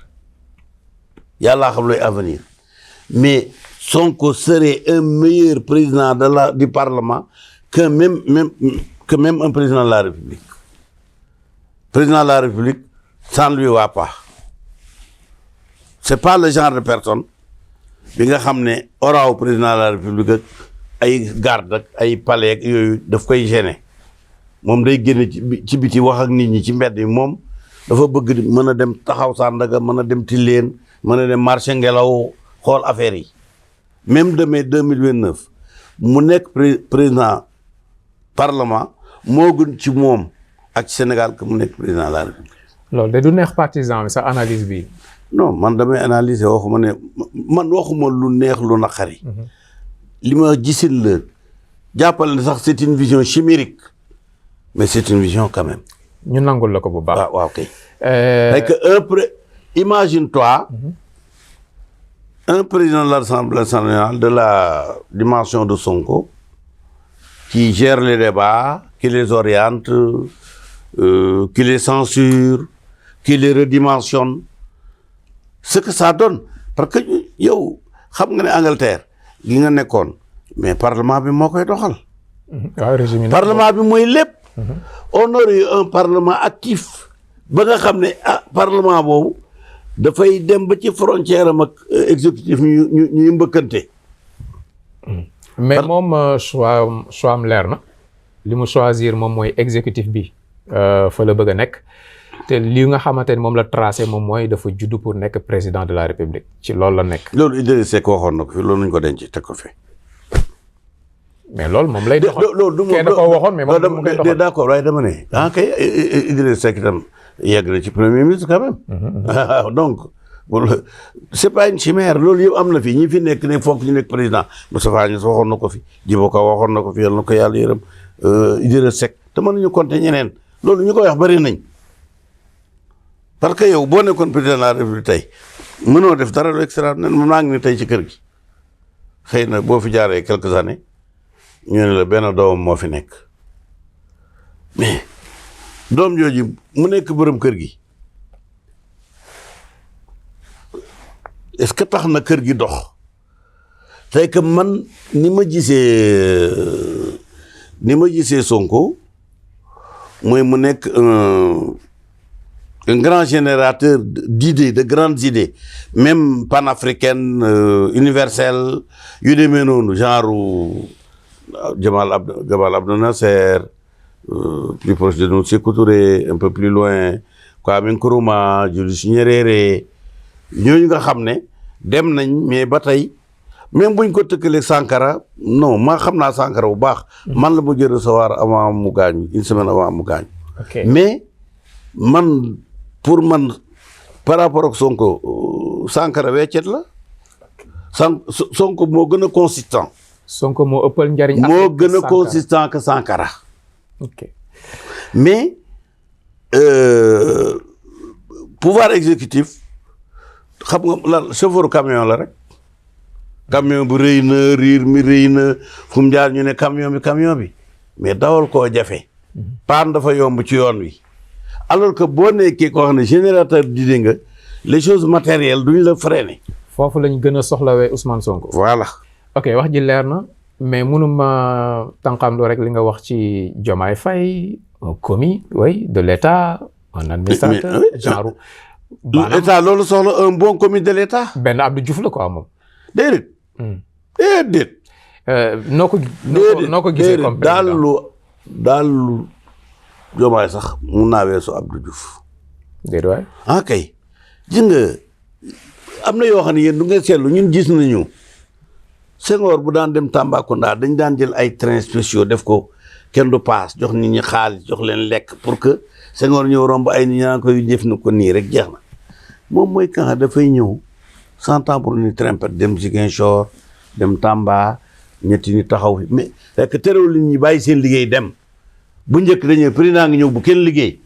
yàlla xam looy avenir mais Sonko serait un meilleur président du Parlement que même un président de la République. Président de la République, ça ne lui va pas. C'est pas le genre de personne bi nga xam ne aura au président de la République ak ay garde ak ay palais ak yooyu daf koy gêner moom day génne ci biti wax ak nit ñi ci mbedd yi moom dafa bëgg mën a dem taxaw Sandaga mën a dem Tilène mën a dem marché ngelaw xool affaire yi même demain 2029 mu nekk président parlement moo gën ci moom ak Sénégal que mu nekk président de la République. loolu de du neex partisan bi sa analyse bi. non man damay analyser waxuma lu neex lu naqari. li ma gisin la jàppal ne sax c'est une vision chimérique mais c'est une vision quand même. ñu nangul la ko bu baax. waaw kay. imagine-toi un président de l'Assemblée nationale de la dimension de Sonko qui gère les débats, qui les oriente, qui les censure, qui les redimensionne. Ce que ça donne parce que yow xam nga ne Angleterre gi nga nekkoon mais parlement bi moo koy doxal. parlement bi mooy lépp. on aurait eu un parlement actif ba nga xam ne parlement boobu dafay dem ba ci frontière am ak exécutif ñu mbëkkante. mais moom choix am leer na li mu choisir moom mooy exécutif bi fa la bëgg a nekk te li nga xamante ne moom la tracé moom mooy dafa juddu pour nekk président de la république ci loolu la nekk. loolu Idrissa Seck waxoon na ko fi loolu nañu ko denc teg ko fi. mais loolu moom lay doxal. loolu du kenn koo waxoon mais moom mu koy doxal. d'accord waaye dama ne. kay Idrissa Seck itam yegg na ci premier ministre quand même. donc c'est pas une chimère loolu yëpp am na fi ñi fi nekk ne foog ñu nekk président Moustapha Niasse waxoon na ko fi Djibo Ka waxoon na ko fi yàlla na ko yàlla yërëm Idrissa Seck te mën nañu compter ñeneen loolu ñu koy wax bari nañ parce que yow boo nekkoon président de la République tey mënoo def dara lu extraordinaire maa ngi ne tey ci kër gi xëy na boo fi jaaree quelques années ñu ne la benn doomam moo fi nekk mais doom jooju mu nekk borom kër gi est-ce que tax na kër gi dox c'est que man ni ma gisee Sonko mooy mu nekk un grand générateur d'idées, de grandes idées, même panafricaines, universelles, yu demee noonu genre Gamal Abdel Nasser, plus proche de nous, Sékou Touré, un peu plus loin, Kwame Nkrumah, Julius Nyerere, ñooñu nga xam ne dem nañ mais ba tey même buñ ko tëkkalee Sankara non maa xam naa Sankara bu baax. man la mujj recevoir avant mu gaañu une semaine avant mu gaañu. mais man pour man par rapport ak Sonko Sankara weccet la Sonko moo gën a consistant. Sonko moo ëppal njariñ. moo gën a consistant que Sankara. ok mais pouvoir exécutif xam nga la chauffeur camion la rek. camion bu rëy na riir mi rëy na fu mu jaar ñu ne camion bi mais dawal koo jafe. paan dafa yomb ci yoon wi. alors que boo nekkee koo xam ne générateur d'idées nga les choses matérielles duñ la freiner. foofu lañ gën a soxlawee Ousmane Sonko. voilà. ok wax ji leer na mais mënuma tànqamlu rek li nga wax ci Diomaye Faye un commis de l'État un administrateur genre. l'État loolu soxla un bon commis de l'État. benn Abdou Diouf la quoi moom. déedéet. noo ko gisee comme président daal lu Diomaye sax mun naa weesu Abdou Diouf. déedéet waay. ah kay gis nga am na yoo xam ne yéen du ngeen seetlu ñun gis nañu Senghor bu daan dem Tambacounda dañ daan jël ay trains spéciaux def ko kenn du paas jox nit ñi xaalis jox leen lekk pour que Senghor ñëw romb ay nit ñaa koy jëf na ko nii rek jeex na moom mooy kan dafay ñëw 100 ans pour ñu trempet dem Ziguinchor dem Tamba ñetti ni taxaw fi mais fekk terewul nit ñi bàyyi seen liggéey dem bu njëkk dañu ne président ngi ñëw bu kenn liggéey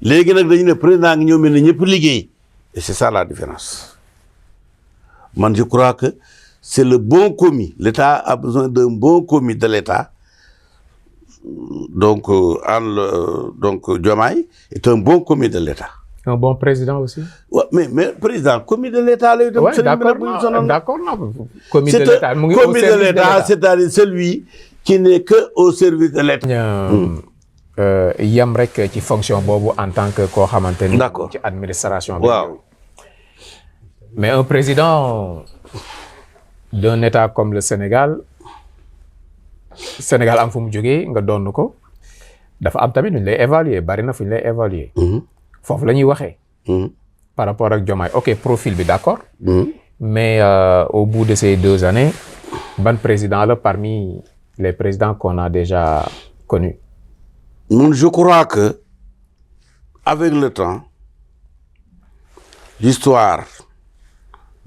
léegi nag dañu ne président ngi ñëw mel ne ñëpp liggéey et c'est ça la différence man je crois que c'est le bon commis l'État a besoin d'un bon commis de l'État donc Diomaye est un bon commis de l'État. Un bon président aussi. Ouais, mais président commis de l'État là. Ouais, d'accord non commis de l'État mu ngi au commis de l'État c'est-à-dire celui qui n'est que au service de l'État. yam rek ci fonction boobu en tant que koo xamante ni. d'accord ci administration bi. waaw. mais un président d'un État comme le Sénégal am fu mu jógee nga doon ko dafa am tamit nu ñu lay évaluer bari na fu ñu lay évaluer. foofu la ñuy waxee. par rapport ak Diomaye ok profil bi d'accord. mais au bout de ces 2 années ban président la parmi les présidents qu'on a déjà connus. Je crois que avec le temps l'histoire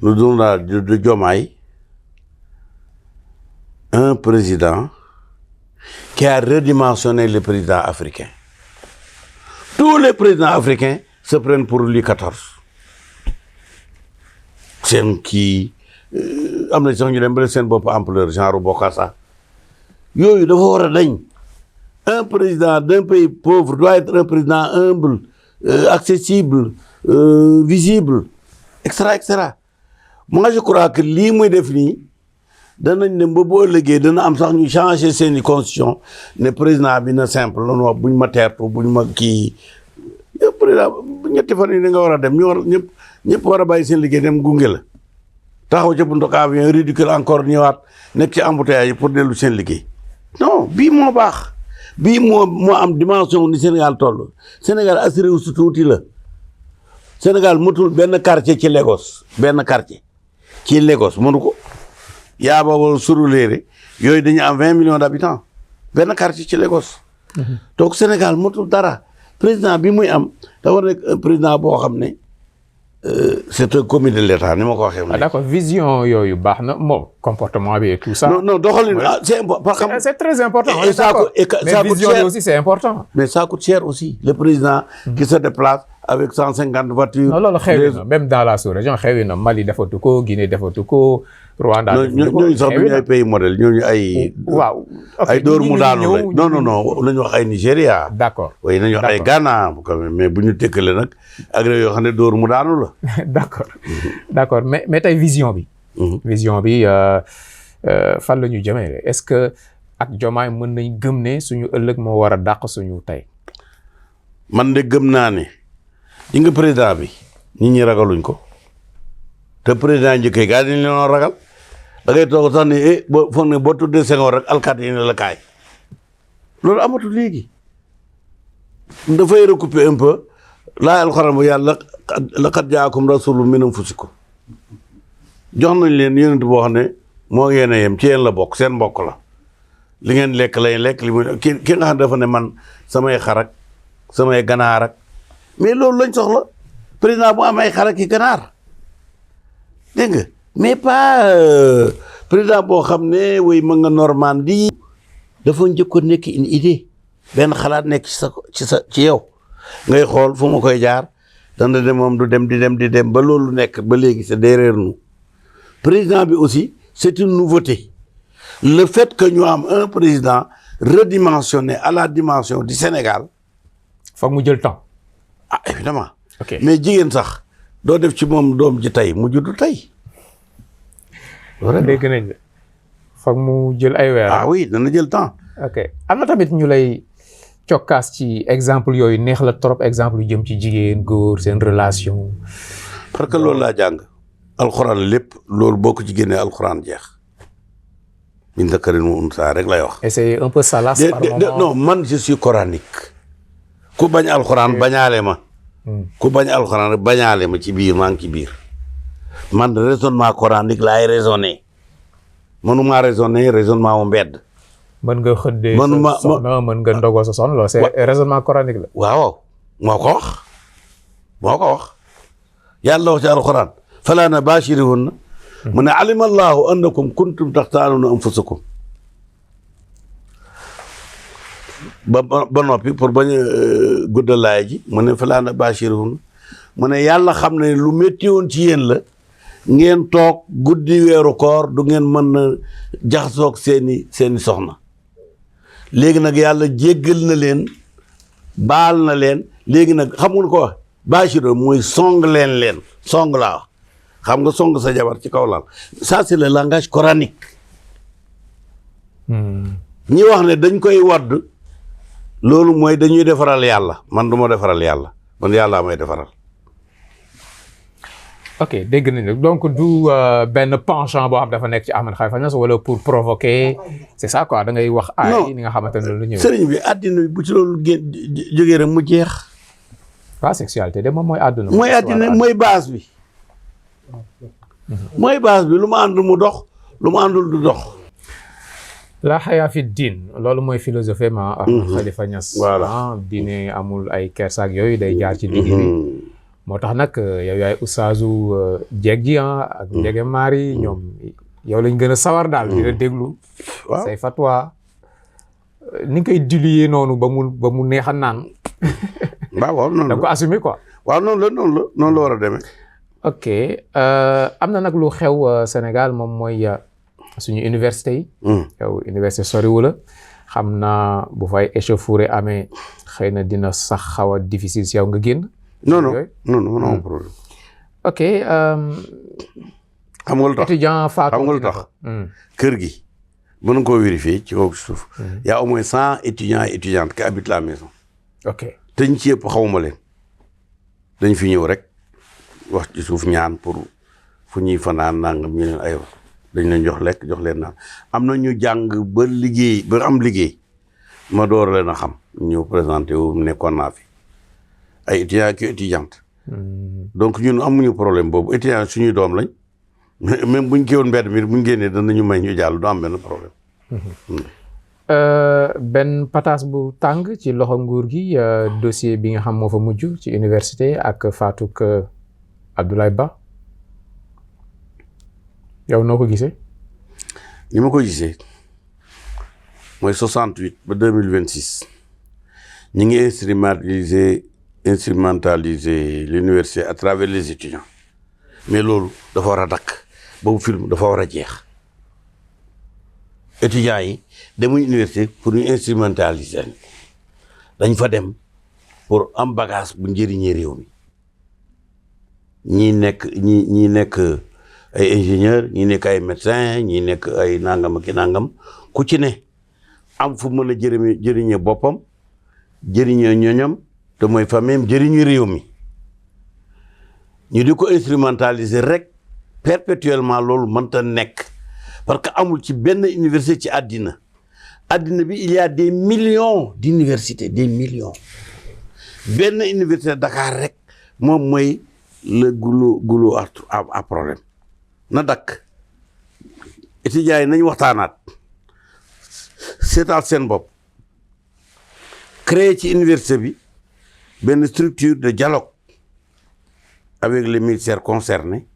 nous donnera de Diomaye un président qui a redimensionné les présidents africains. Tous les présidents africains se prennent pour Louis XIV. seen kii am na sax ñu dem ba seen bopp ampleur genre Bokassa yooyu dafa war a dañ. Un président d'un pays pauvre doit être un président humble, accessible, visible, etc. Moi je crois que lii muy def nii danañ dem ba boo ëllëgee dana am sax ñu changer seeni constitution ne président bi na simple loolu wax buñ ma teertu buñ ma kii yow président ñetti fan yi da nga war a dem ñu war ñëpp war a bàyyi seen liggéey dem gunge la taxaw ca buntu avion ridicule encore ñëwaat nekk ci embouteillage yi pour dellu seen liggéey non bii moo baax bii moo am dimension ni Sénégal toll Sénégal assuré wu su tuuti la Sénégal motul benn quartier ci Lagos mënu ko yaa booba Surulere yooyu dañu am 20 millions d'habitants benn quartier ci Lagos. donc Sénégal motul dara président bi muy am da war nekk un président boo xam ne c'est un commis de l'État ni ma ko waxee. d'accord vision yooyu baax na moom comportement bi et tout ça. non doxalin c'est très important. et ça mais vision bi aussi c'est important. mais ça coûte cher aussi le président qui se déplace avec 150 voitures. non loolu xewi na même dans la sous-région xewi na Mali defatu ko Guinée defatu ko Rwanda. ñooñu sax duñu ay pays modèle ñooñu ay. waaw ay dóor mu daanu rek non nañu wax ay Nigéria. d'accord oui nañu wax ay Ghana mais bu ñu tëkkale nag ak yoo xam ne dóor mu daanu la. d'accord mais tey vision bi. vision bi fan la ñu jëmee est-ce que ak Diomaye mën nañ gëm ne suñu ëllëg moo war a dàq suñu tey. man de gëm naa ne yi nga président bi nit ñi ragaluñ ko te président njëkkee gaa dañ leen ragal da ngay toog sax ne boo foog ne boo tuddee Senghor rek alkaati yi ne la kaay loolu amatul léegi dafay recouper un peu laa alxuraan bu yàlla laqad jaakum rasulun min anfusikum jox nañ leen yonent boo xam ne moo yéen a yem ci yéen la bokk seen mbokk la li ngeen lekk lay lekk li muy ki nga xam dafa ne man samay xarak samay ganaar ak mais loolu lañ soxla président bu am ay xarak yi ganaar dégg nga mais pas président boo xam ne way ma nga Normandie dafa njëkkoon nekk une idée benn xalaat nekk ci yow ngay xool fu ma koy jaar dana dem moom du dem di dem ba loolu nekk ba léegi c'est derrière nous président bi aussi c'est une nouveauté le fait que ñu am un président redimensionné à la dimension du Sénégal. foog mu jël temps. ah évidemment. ok mais jigéen sax doo def ci moom doom ji tey mu juddu tey. dégg nañ la foog mu jël ay weer. ah oui dana jël temps. ok am na tamit ñu lay cokkaas ci exemple yooyu neex la trop exemple yu jëm ci jigéen góor seen relation. parce que loolu laa jàng. alxuraan lépp loolu boo ko ci génnee alxuraan jeex. min zakarin wa unsaa rek lay wax. et c'est un peu salace par moment. non man je suis coranique. ku bañ alxuraan bañaale ma. ku bañ alxuraan bañaale ma ci biir maa ngi ci biir. man raisonnement coranique laay raisonné. mënuma raisonné raisonnement mu mbedd. mën nga xëddee sa soxna mën nga ndogoo sa soxna loolu c'est raisonnement coranique la. waaw moo ko wax. yàlla wax ci alxuraan. falaa nubaashirihunna mu ne alima allahu annakum kuntum taxtaanuuna anfusakum ba noppi pour bañ a guddal laay ji mu ne falaa nubaashirihunna mu ne yàlla xam ne lu métti woon ci yéen la ngeen toog guddi weeru koor du ngeen mën na jaxasoog seeni soxna léegi nag yàlla jéggal na leen baal na leen léegi nag xam nga ko wax baashiro mooy song leen song laa wax xam nga song sa jabar ci kaw laal ça c'est le langage coranique. ñi wax ne dañ koy wadd loolu mooy dañuy defaral yàlla man du ma defaral yàlla man yàlla may defaral. ok dégg nañu donc du benn penchant boo xam dafa nekk ci Ahmed Khalifa Niass wala pour provoquer c'est ça quoi da ngay wax. ay ni nga xamante ne lu ñëw. sëriñ bi àddina bi bu ci loolu jógee rek mu jeex. waaw sexualité de moom mooy àdduna. mooy àddina mooy base bi. mooy base bi lu mu ànd mu dox lu mu àndul du dox. la xayaa fi diin loolu mooy philosophie ma Ahmed Khalifa Niass. voilà diine amul ay kersaak yooyu day jaar ci digg bi. moo tax nag yow yaay oustaazu jeeg ji ak njege maari ñoom yow lañ gën a sawar daal di la déglu. waaw say fatwa ni nga koy diluer noonu ba mu neex a naan. waaw noonu la da nga ko assumer quoi. waaw noonu la war a demee. ok am na nag lu xew Sénégal moom mooy suñu université yi. yow université soriwu la xam naa bu fay échauffourée amee xëy na dina sax xaw a difficile si yow nga génn. non problème. ok. xam nga lu tax étudiant faatu. xam nga lu tax kër gi mën nga koo vérifier ci kaw suuf. y a au moins 100 étudiants et étudiantes qui habitent la maison. ok te ñu ci yëpp xawuma leen dañ fi ñëw rek wax ci suuf ñaan pour fu ñuy fanaan nangam ñu leen aywa dañ leen jox lekk jox leen naan am na ñu jàng ba liggéey ba am liggéey ma door leen a xam ñëw présenté wu nekkoon naa fi ay étudiants ak étudiantes. donc ñun amuñu problème boobu étudiants suñuy doom lañ même buñ kiiwoon mbedd mi buñ génnee danañu may ñu jàll du am benn problème. benn pataas bu tàng ci loxo nguur gi dossier bi nga xam moo fa mujj ci université ak faatuk Abdoulaye Ba yow noo ko gisee. ni ma ko gisee mooy 68 ba 2026 ñi ngi instrumentaliser l'université à travers les étudiants mais loolu dafa war a dakk boobu film dafa war a jeex étudiants yi demuñ université pour ñu instrumentaliser dañ fa dem pour am bagage bu njëriñee réew mi ñi nekk ay ingénieur ñi nekk ay médecin ñi nekk ay nangam ak nangam ku ci ne am fu mën a jëriñe boppam jëriñe ñoñam te mooy famille jëriñu réew mi ñu di ko instrumentaliser rek perpétuellement loolu mënta nekk parce que amul ci benn université ci àddina bi il y a des millions d'universités des millions benn université Dakar rek moom mooy le goulot à problème na dakk étudiants yi nañ waxtaanaat seetaat seen bopp créer ci université bi benn structure de dialogue avec les ministères concernés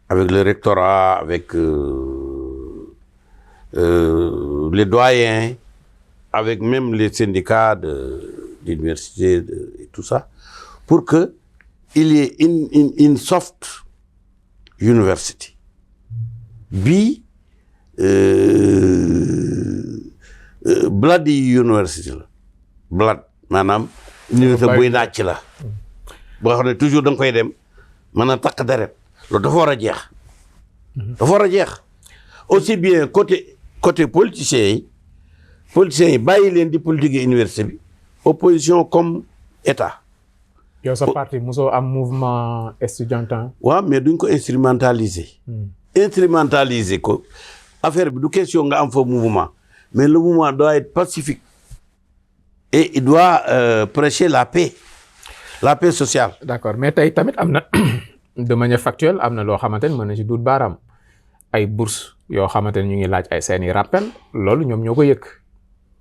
avec le rectorat avec les doyens avec même les syndicats d'université et tout ça pour que il y ait une soft university bi bloody university la blood maanaam université buy nàcc la boo xam ne toujours da nga koy dem mën a takk deret loolu dafa war a jeex dafa war a jeex aussi bien côté politiciens yi bàyyi leen di politique université bi opposition comme état. yow sa parti mosoo am mouvement estudiantin. waaw mais duñ ko instrumentaliser. Instrumentaliser ko affaire bi du question nga am fa mouvement mais le mouvement doit être pacifique et il doit prêcher la paix sociale. d'accord mais tey tamit am na de manière factuelle am na loo xamante ne mën na ci duut baaraam ay bourse yoo xamante ne ñu ngi laaj ay seeni rappel loolu ñoom ñoo ko yëg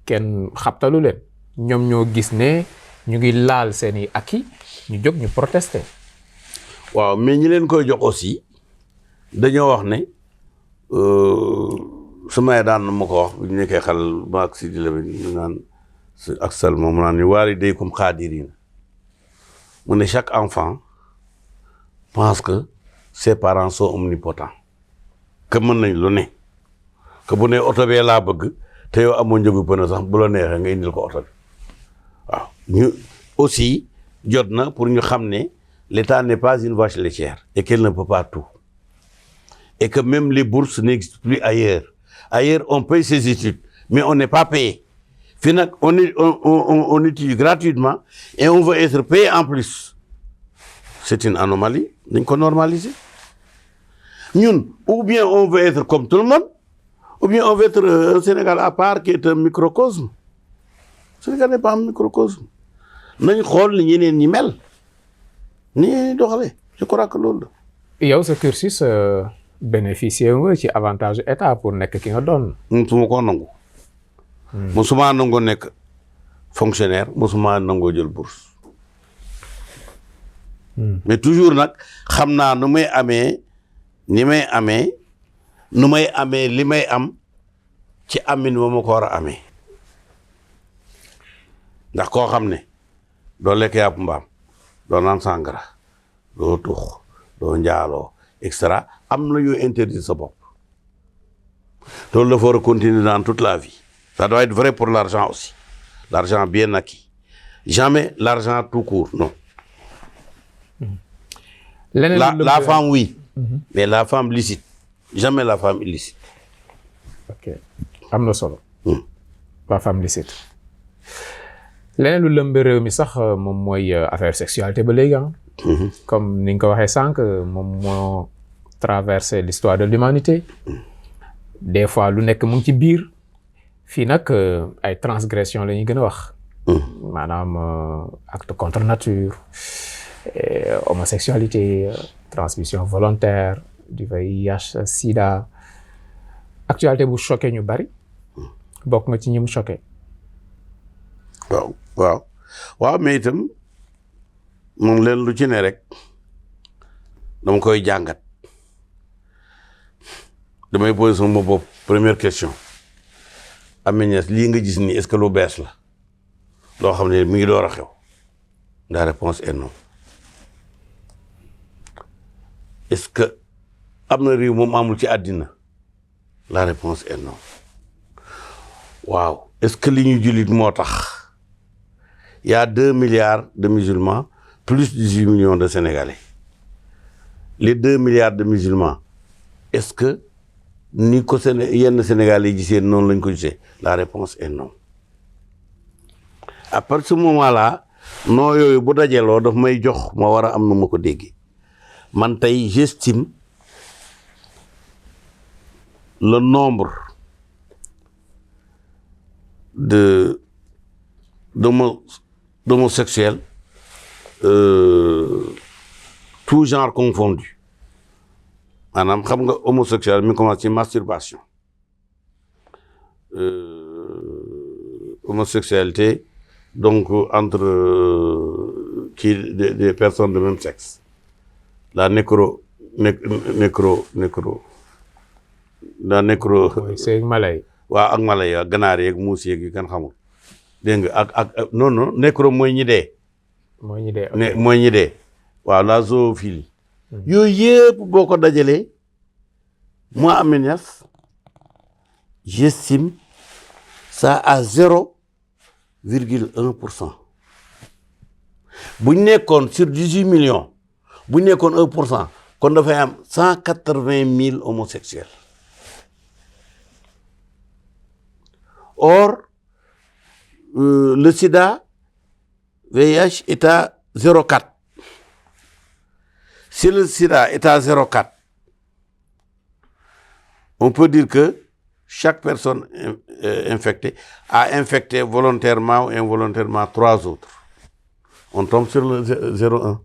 kenn xabtalu leen ñoom ñoo gis ne ñu ngi laal seeni acquis ñu jóg ñu protester. waaw mais ñi leen koy jox aussi dañoo wax ne sama daan na ma ko wax bu ñu nekkee xel ba ak si di la ñu naan ak sal moom naan ni waalidaykum xaadiriin mu ne chaque enfant pense que ses parents sont omnipotents que mën nañ lu ne que bu ne oto bee laa bëgg te yow amoo njëgu pëne sax bu la neexee nga indil ko oto bi waaw ñu aussi jot na pour ñu xam ne l'État n'est pas une vache laitière et qu'elle ne peut pas tout et que même les bourses n'existent plus ailleurs on paye ses études mais on n'est pas payé fii nag on étudie gratuitement et on veut être payé en plus c'est une anomalie dañ ko normaliser ñun ou bien on veut être comme tout le monde ou bien on veut être un Sénégal à part qui est un microcosme Sénégal n'est pas un microcosme nañ xool ni ñeneen ñi mel ni doxale je crois que loolu la. yow sa cursus bénéficier nga ci avantage état pour nekk ki nga doon. musuma koo nangu. musuma nangoo nekk fonctionnaire musuma nangoo jël bourse. mais toujours nag xam naa nu may amee li may am ci amin ba ma ko war a amee ndax koo xam ne doo lekk yàpp mbaam doo naan sàngara doo tux doo njaaloo et cetera am na yooyu interdit sa bopp loolu la fa war a continuer dans toute la vie ça doit être vrai pour l'argent aussi l'argent bien acquis jamais l'argent tout court non. La femme oui. Mais la femme licite jamais la femme illicite. ok am na solo. la femme licite. leneen lu lëmbe réew mi sax moom mooy affaire sexualité ba léegi comme ni nga ko waxee sànq moom moo traversé l'histoire de l'humanité des fois lu nekk mu ngi ci biir fii nag ay transgression la ñuy gën a wax. maanaam acte contre nature. Homosexualité, transmission volontaire du VIH, sida actualité bu choqué ñu bari bokk nga ci ñi mu choqué. waaw mais itam moom leen lu ci ne rek dama koy jàngat damay poser sama bopp première question Ameth Niass lii nga gis nii est-ce que lu bees la loo xam ne mi ngi door a xew la réponse est non. Est-ce que am na réew moom amul ci àddina la réponse est non waaw est-ce que li ñu jullit moo tax il y a 2 milliards de musulmans plus 18 millions de Sénégalais les 2 milliards de musulmans est-ce que ni ko yenn Sénégal yi gisee noonu lañ ko gisee la réponse est non. À partir de ce moment-là non yooyu bu dajeloo daf may jox ma war a am nu ma ko déggee man tey j'estime le nombre d'homosexuels tout genre confondu maanaam xam nga homosexuel mi commence ci masturbation homosexualité donc entre des personnes de même sexe la nécro mooy sëy mala yi. waaw ak mala yi ak ganaar yeeg muus yeeg yu kenn xamul dégg nga ak non nécro mooy ñi dee. mooy ñi dee mooy ñi dee waaw la zoophilie. yooyu yëpp boo ko dajalee moi Ahmed Niass j'estime ça à 0,1%. bu ñu nekkoon sur 18 millions bu ñu nekkoon 1% kon dafay am 180 000 homosexuels. Or le sida VIH est à 0,4. Si le sida est à 0,4, on peut dire que chaque personne infectée a infecté volontairement ou involontairement 3 autres. On tombe sur le 0,1.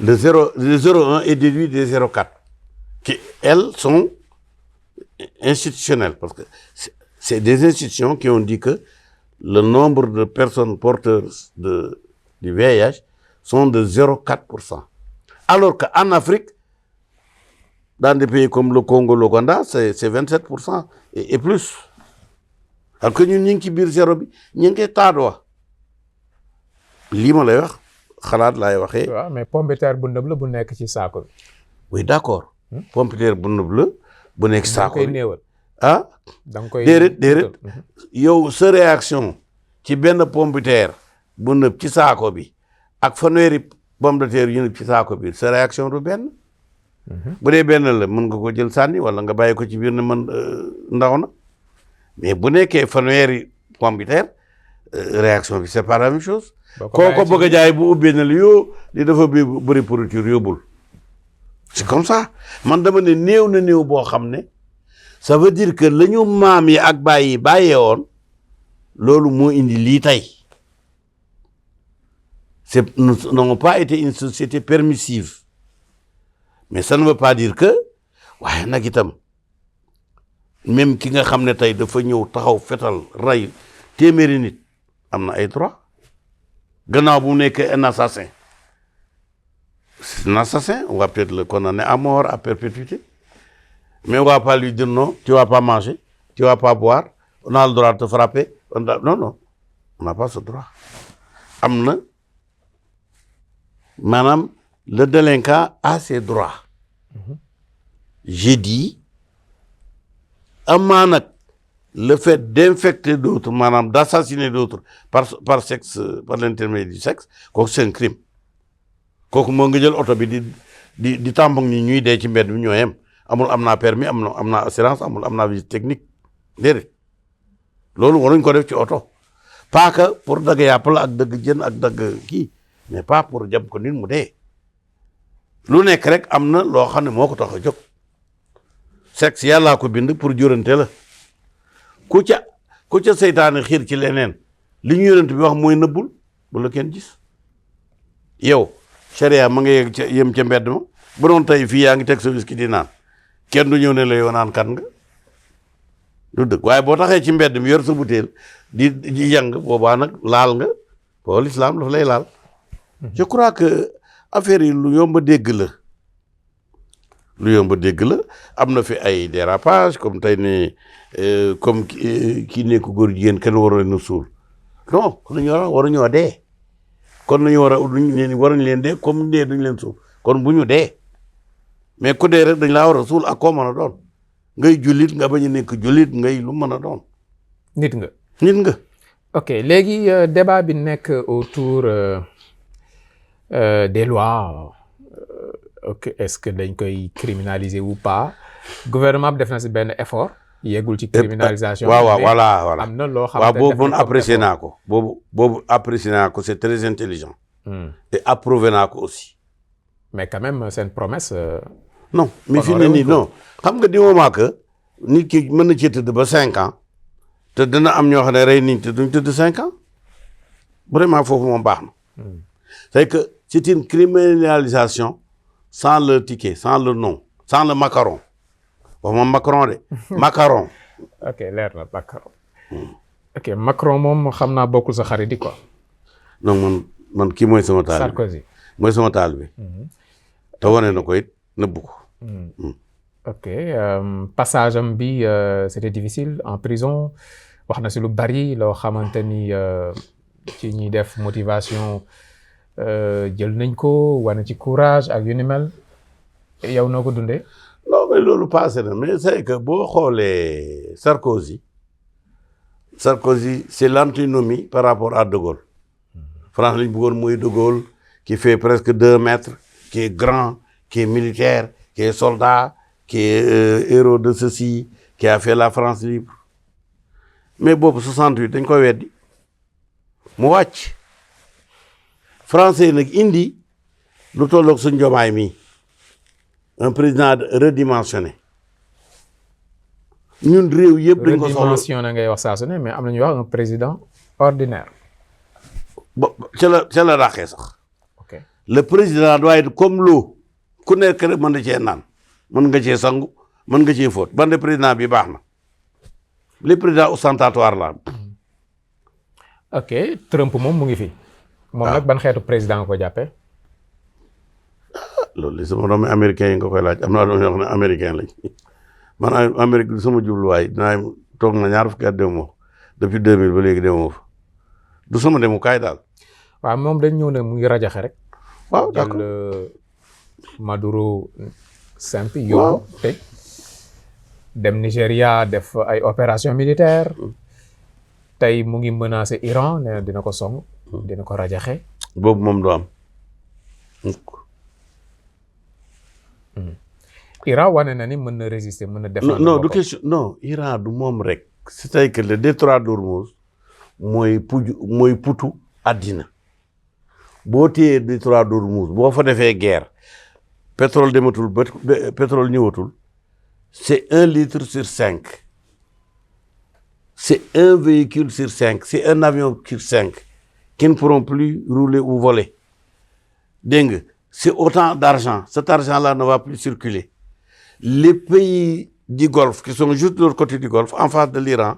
Le 0,1 est déduit des 0,4, qui, elles, sont institutionnelles, parce que c'est des institutions qui ont dit que le nombre de personnes porteuses du VIH sont de 0,4%. Alors qu'en Afrique, dans des pays comme le Congo, l'Ouganda, c'est 27% et plus. Alors que ñun ñu ngi ci biir zéro bi ñu ngi taadoo lii ma lay wax xalaat laay waxee. waaw mais pomme de terre bu nëb la bu nekk ci saako bi. oui d'accord. pomme de terre bu nëb la bu nekk ci saako bi da nga koy néewal. ah. da nga koy déedéet yow sa réaction ci benn pomme de terre bu nëb ci saako bi ak fanweeri pomme de terre yu nëb ci saako bi sa réaction du benn. bu dee benn la mën nga ko jël sànni wala nga bàyyi ko ci biir ne man ndaw na mais bu nekkee fanweeri pomme de terre réaction bi c'est pas la même chose. koo ko bëgg a jaay bu ubbee na la yoo li dafa bëri pourriture yóbbul. c'est comme ça man dama ne néew na néew boo xam ne ça veut dire que la ñu maam yi ak baay yi bàyyee woon loolu moo indi lii tey nous n'avons pas été une société permissive. Mais ça ne veut pas dire que waaye nag itam même ki nga xam ne tey dafa ñëw taxaw fetal rey téeméeri nit am na ay droit gannaaw bu mu nekk un assassin on va peut-être le condamner à mort à perpétuité mais on va pas lui dire non tu vas pas manger tu vas pas boire on a le droit de te frapper non on n'a pas ce droit am na maanaam le délinquant a ses droits. J'ai dit, amaa nag le fait d'infecter d'autres, maanaam d'assassiner d'autres par sexe, par l'intermédiaire du sexe, kooku c'est un crime. kooku moo ngi jël oto bi di tampon ni ñuy dee ci mbedd bi ñoo yem amul am naa permis am naa assurance amul am naa visite technique déedéet loolu waruñ ko def ci oto pas que pour dagg yàpp la ak dagg jën ak dagg kii mais pas pour jàpp ko nit mu dee. lu nekk rek am na loo xam ne moo ko tax a jóg sexe yàllaa ko bind pour jurante la ku ca seytaane xiir ci leneen li ñu yonent bi wax mooy nëbbul bu la kenn gis yow sharia ma nga yem ca mbedd ma bu doon tey fii yaa ngi teg sa whisky di naan kenn du ñëw ne la yow naan kan nga du dëgg waaye boo taxee ci mbedd mi yor sa butéel di yang boobaa nag laal nga boo l'islam dafa lay laal je crois que affaire yi lu yomb a dégg la am na fi ay dérapage comme tey ne comme kii nekk góor jigéen kenn waroon na suul non kon ñu waruñoo dee kon nañu waruñ leen dee comme dee duñ leen suul kon bu ñu dee mais ku dee rek dañ laa war a suul ak koo mën a doon ngay jullit nga bañ a nekk jullit ngay lu mën a doon. nit nga. ok léegi débat bi nekk autour des lois ok est-ce que dañ koy criminaliser ou pas gouvernement bi def na si benn effort yeggul ci criminalisation. waaw voilà am na loo xam waaw ne boobu man apprécié naa ko boobu apprécié naa ko c'est très intelligent. et approuvé naa ko aussi. mais quand même seen promesse. non mais fi ne nii non xam nga du moment que nit ki mën na cee tëdd ba 5 ans te dina am ñoo xam ne rey niñ te duñ tëdd 5 ans vraiment foofu moom baax na. c'est que c'est une criminalisation sans le ticket sans le nom sans le macaron wax moom Macron de macaron. ok leer na Macron. ok Macron moom xam naa bokkul sa xarit yi quoi. non man kii mooy sama taal bi Sarkozy mooy sama taal bi. te wane na ko it nëbbu ko. ok passage am bi c'était difficile en prison wax na si lu bari loo xamante ni ci ñuy def motivation jël nañ ko wane ci courage ak yu ni mel yow noo ko dundee. non mais loolu passé na mais c'est que boo xoolee Sarkozy c'est l'antinomie par rapport à De Gaulle. France lañ bëggoon mooy De Gaulle qui fait presque 2 mètres qui est grand qui est militaire qui est soldat qui est héros de ceci qui a fait la France libre mais boobu 68 dañ ko weddi mu wàcc français nag indi lu tolloog suñ Diomaye mi un président redimensionné ñun réew yëpp dañ ko soxla redimensionné ngay wax saa su ne mais am na ñuy wax un président ordinaire. ca la raaxee sax. ok le président doit être comme l'eau ku nekk rek mën na cee naan mën nga cee sangu mën nga cee fóot bande président bi baax na les présidents ostentatoires la. ok Trump moom mu ngi fi. moom nag ban xeetu président nga ko jàppee. loolu li sama doomi américain yi nga koy laaj am naa doom yoo xam ne américain lañ man Amérique du sama jubluwaay dinaa toog na ñaar fukki at demoo depuis 2000 ba léegi demoo fa du sama demukaay daal. waaw moom dañ ñëw ne mu ngi rajaxe rek. waaw d'accord jël Maduro simple yóbbu tëj dem Nigéria def ay opération militaire tey mu ngi menacer Iran ne dina ko song dina ko rajaxe. boobu moom du am. Iran wane na ni mën na résister mën na défendre. non du question non Iran du moom rek. c'est-à-dire que le détroit d'Ormuz mooy putu àddina boo téyee détroit d'Ormuz boo fa defee guerre pétrole dematul ba pétrole ñëwatul c'est 1 litre sur 5 c'est 1 véhicule sur 5 c'est 1 avion sur 5 qui ne pourront plus rouler ou voler dégg nga c'est autant d'argent cet argent-là ne va plus circuler les pays du Golfe qui sont juste de l'autre côté du Golfe en face de l'Iran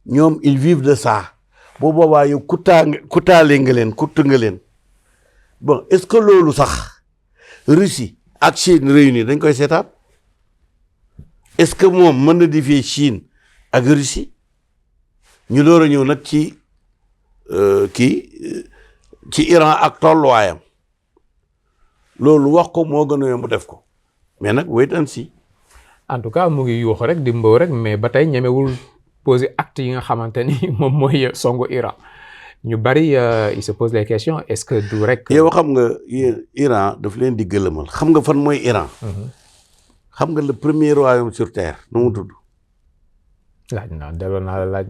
ñoom ils vivent de ça boo boobaa yow kutaale nga leen bon est-ce que loolu sax Russie ak Chine réunis dañ koy seetaat est-ce que moom mën na défier Chine ak Russie ñu door a ñëw nag ci Iran ak tolluwaayam loolu wax ko moo gën a yomb def ko mais nag wait and see. en tout cas mu ngi yuuxu rek di mbaw rek mais ba tey ñemewul poser acte yi nga xamante ni moom mooy songu Iran ñu bari il se pose les questions est-ce que du rek. yow xam nga Iran daf leen di gëlëmal xam nga fan mooy Iran. xam nga le premier royaume sur terre nu mu tudd. laaj naa delloo naa la laaj.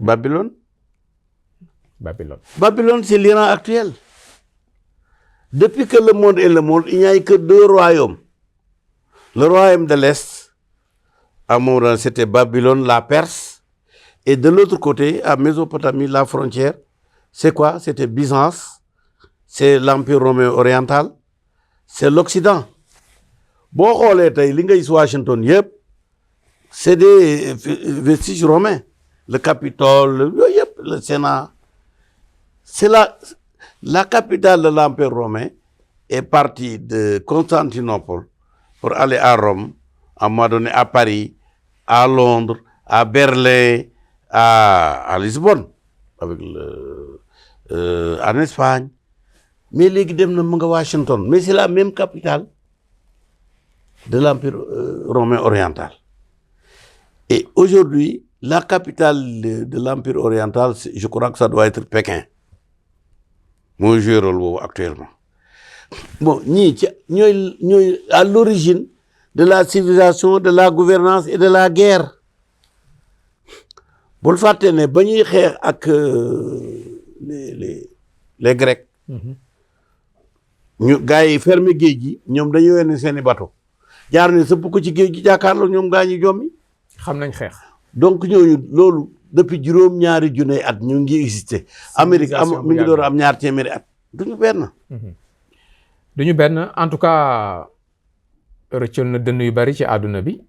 Babylone c'est l'Iran actuel. Depuis que le monde est le monde il n'y a que 2 royaumes. Le royaume de l'Est à un moment donné c'était Babylone la Perse et de l'autre côté à Mésopotamie la frontière c'est quoi? C'était Byzance, c'est l'Empire romain oriental, c'est l'Occident. boo xoolee tey li ngay gis Washington yëpp c'est des vestiges romains le Capitole yooyu yëpp le Sénat c'est la capitale de l'Empire romain est partie de Constantinople pour aller à Rome à un moment donné à Paris à Londres à Berlin à Lisbonne avec en Espagne mais léegi dem na mu nga Washington mais c'est la même capitale de l'Empire romain oriental et aujourd'hui la capitale de l'Empire oriental je crois que ça doit être Pékin mooy jouer rôle boobu actuellement bon ñii ci ñooy à l'origine de la civilisation, de la gouvernance et de la guerre bul fàtte ne ba ñuy xeex ak les Grecs ñu gars yi fermer géej gi ñoom dañu yónnee seeni bateau jaar ne sëpp ko ci géej gi jàkkaarloo ñoom gaa ñi jommi. xam nañ xeex. donc ñooñu loolu depuis juróom-ñaari junne at ñu ngi existé. Amérique mi ngi door am ñaar téeméeri at duñu benn. duñu benn en tout cas rëccal na dënn yu bari ci àdduna bi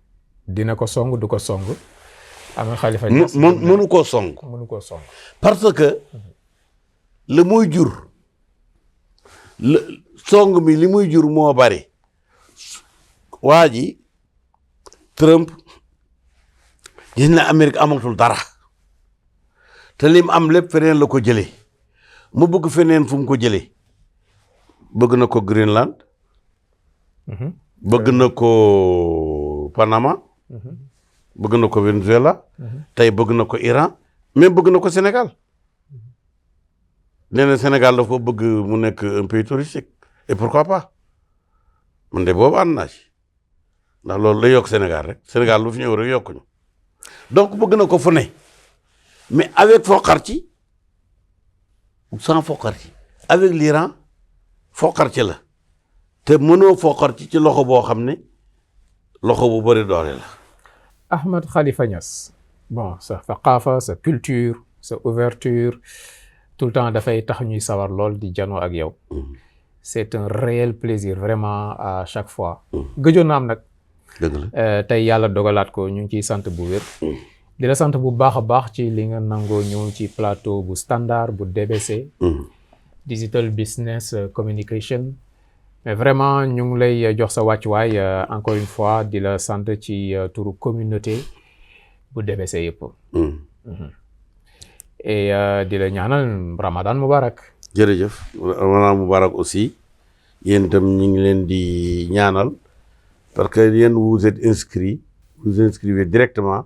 dina ko song du ko song. Ahmed Khalifa Niass mënu koo song. mënu koo song. parce que li muy jur song mi li muy jur moo bari waa ji Trump gis na Amérique amatul dara te lim am lépp feneen la ko jëlee mu bëgg feneen fu mu ko jëlee bëgg na ko Greenland bëgg na ko Panama bëgg na ko Venezuela tey bëgg na ko Iran même bëgg na ko Sénégal nee na Sénégal dafa bëgg mu nekk un pays touristique et pourquoi pas man de boobu ànd naa ci ndax loolu day yokk Sénégal rek Sénégal lu fi ñëw rek yokkuñu donc bëgg na ko fu ne mais avec foqarci ou sans foqarci avec l'Iran foqarci la te mënoo foqarci ci loxo boo xam ne loxo bu bëri doole la. Ahmed Khalifa Niass bon sa thaqaafa sa culture sa ouverture tout le temps dafay tax ñuy sawar lool di janoo ak yow. C'est un réel plaisir vraiment à chaque fois. gëjoon na am nag. dëgg la tey yàlla dogalaat ko ñu ngi ciy sant bu wér. di la sant bu baax a baax ci li nga nangoo ñëw ci plateau bu standard bu DBC. Digital Business Communication. mais vraiment ñu ngi lay jox sa wàccuwaay encore une fois di la sant ci turu communauté bu DBC yëpp. et di la ñaanal Ramadan Mubarak. jërëjëf Ramadan Mubarak aussi yéen itam ñu ngi leen di ñaanal parce que yéen vous êtes inscrits vous inscrivez directement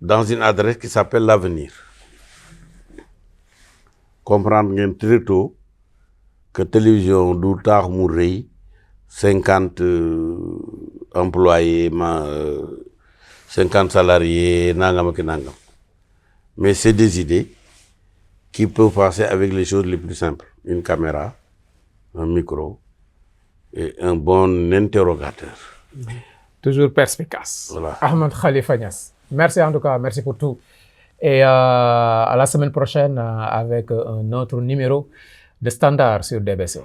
dans une adresse qui s'appelle l'avenir comprendre ngeen très tôt que télévision du taax mu rëy 50 employés 50 salariés nangam ak nangam mais c'est des idées qui peuvent passer avec les choses les plus simples une caméra un micro et un bon interrogateur. Toujours perspicace. Voilà. Ahmed Khalifa Niass. Merci en tout cas, merci pour tout. Et à la semaine prochaine avec un autre numéro de Standard sur DBC.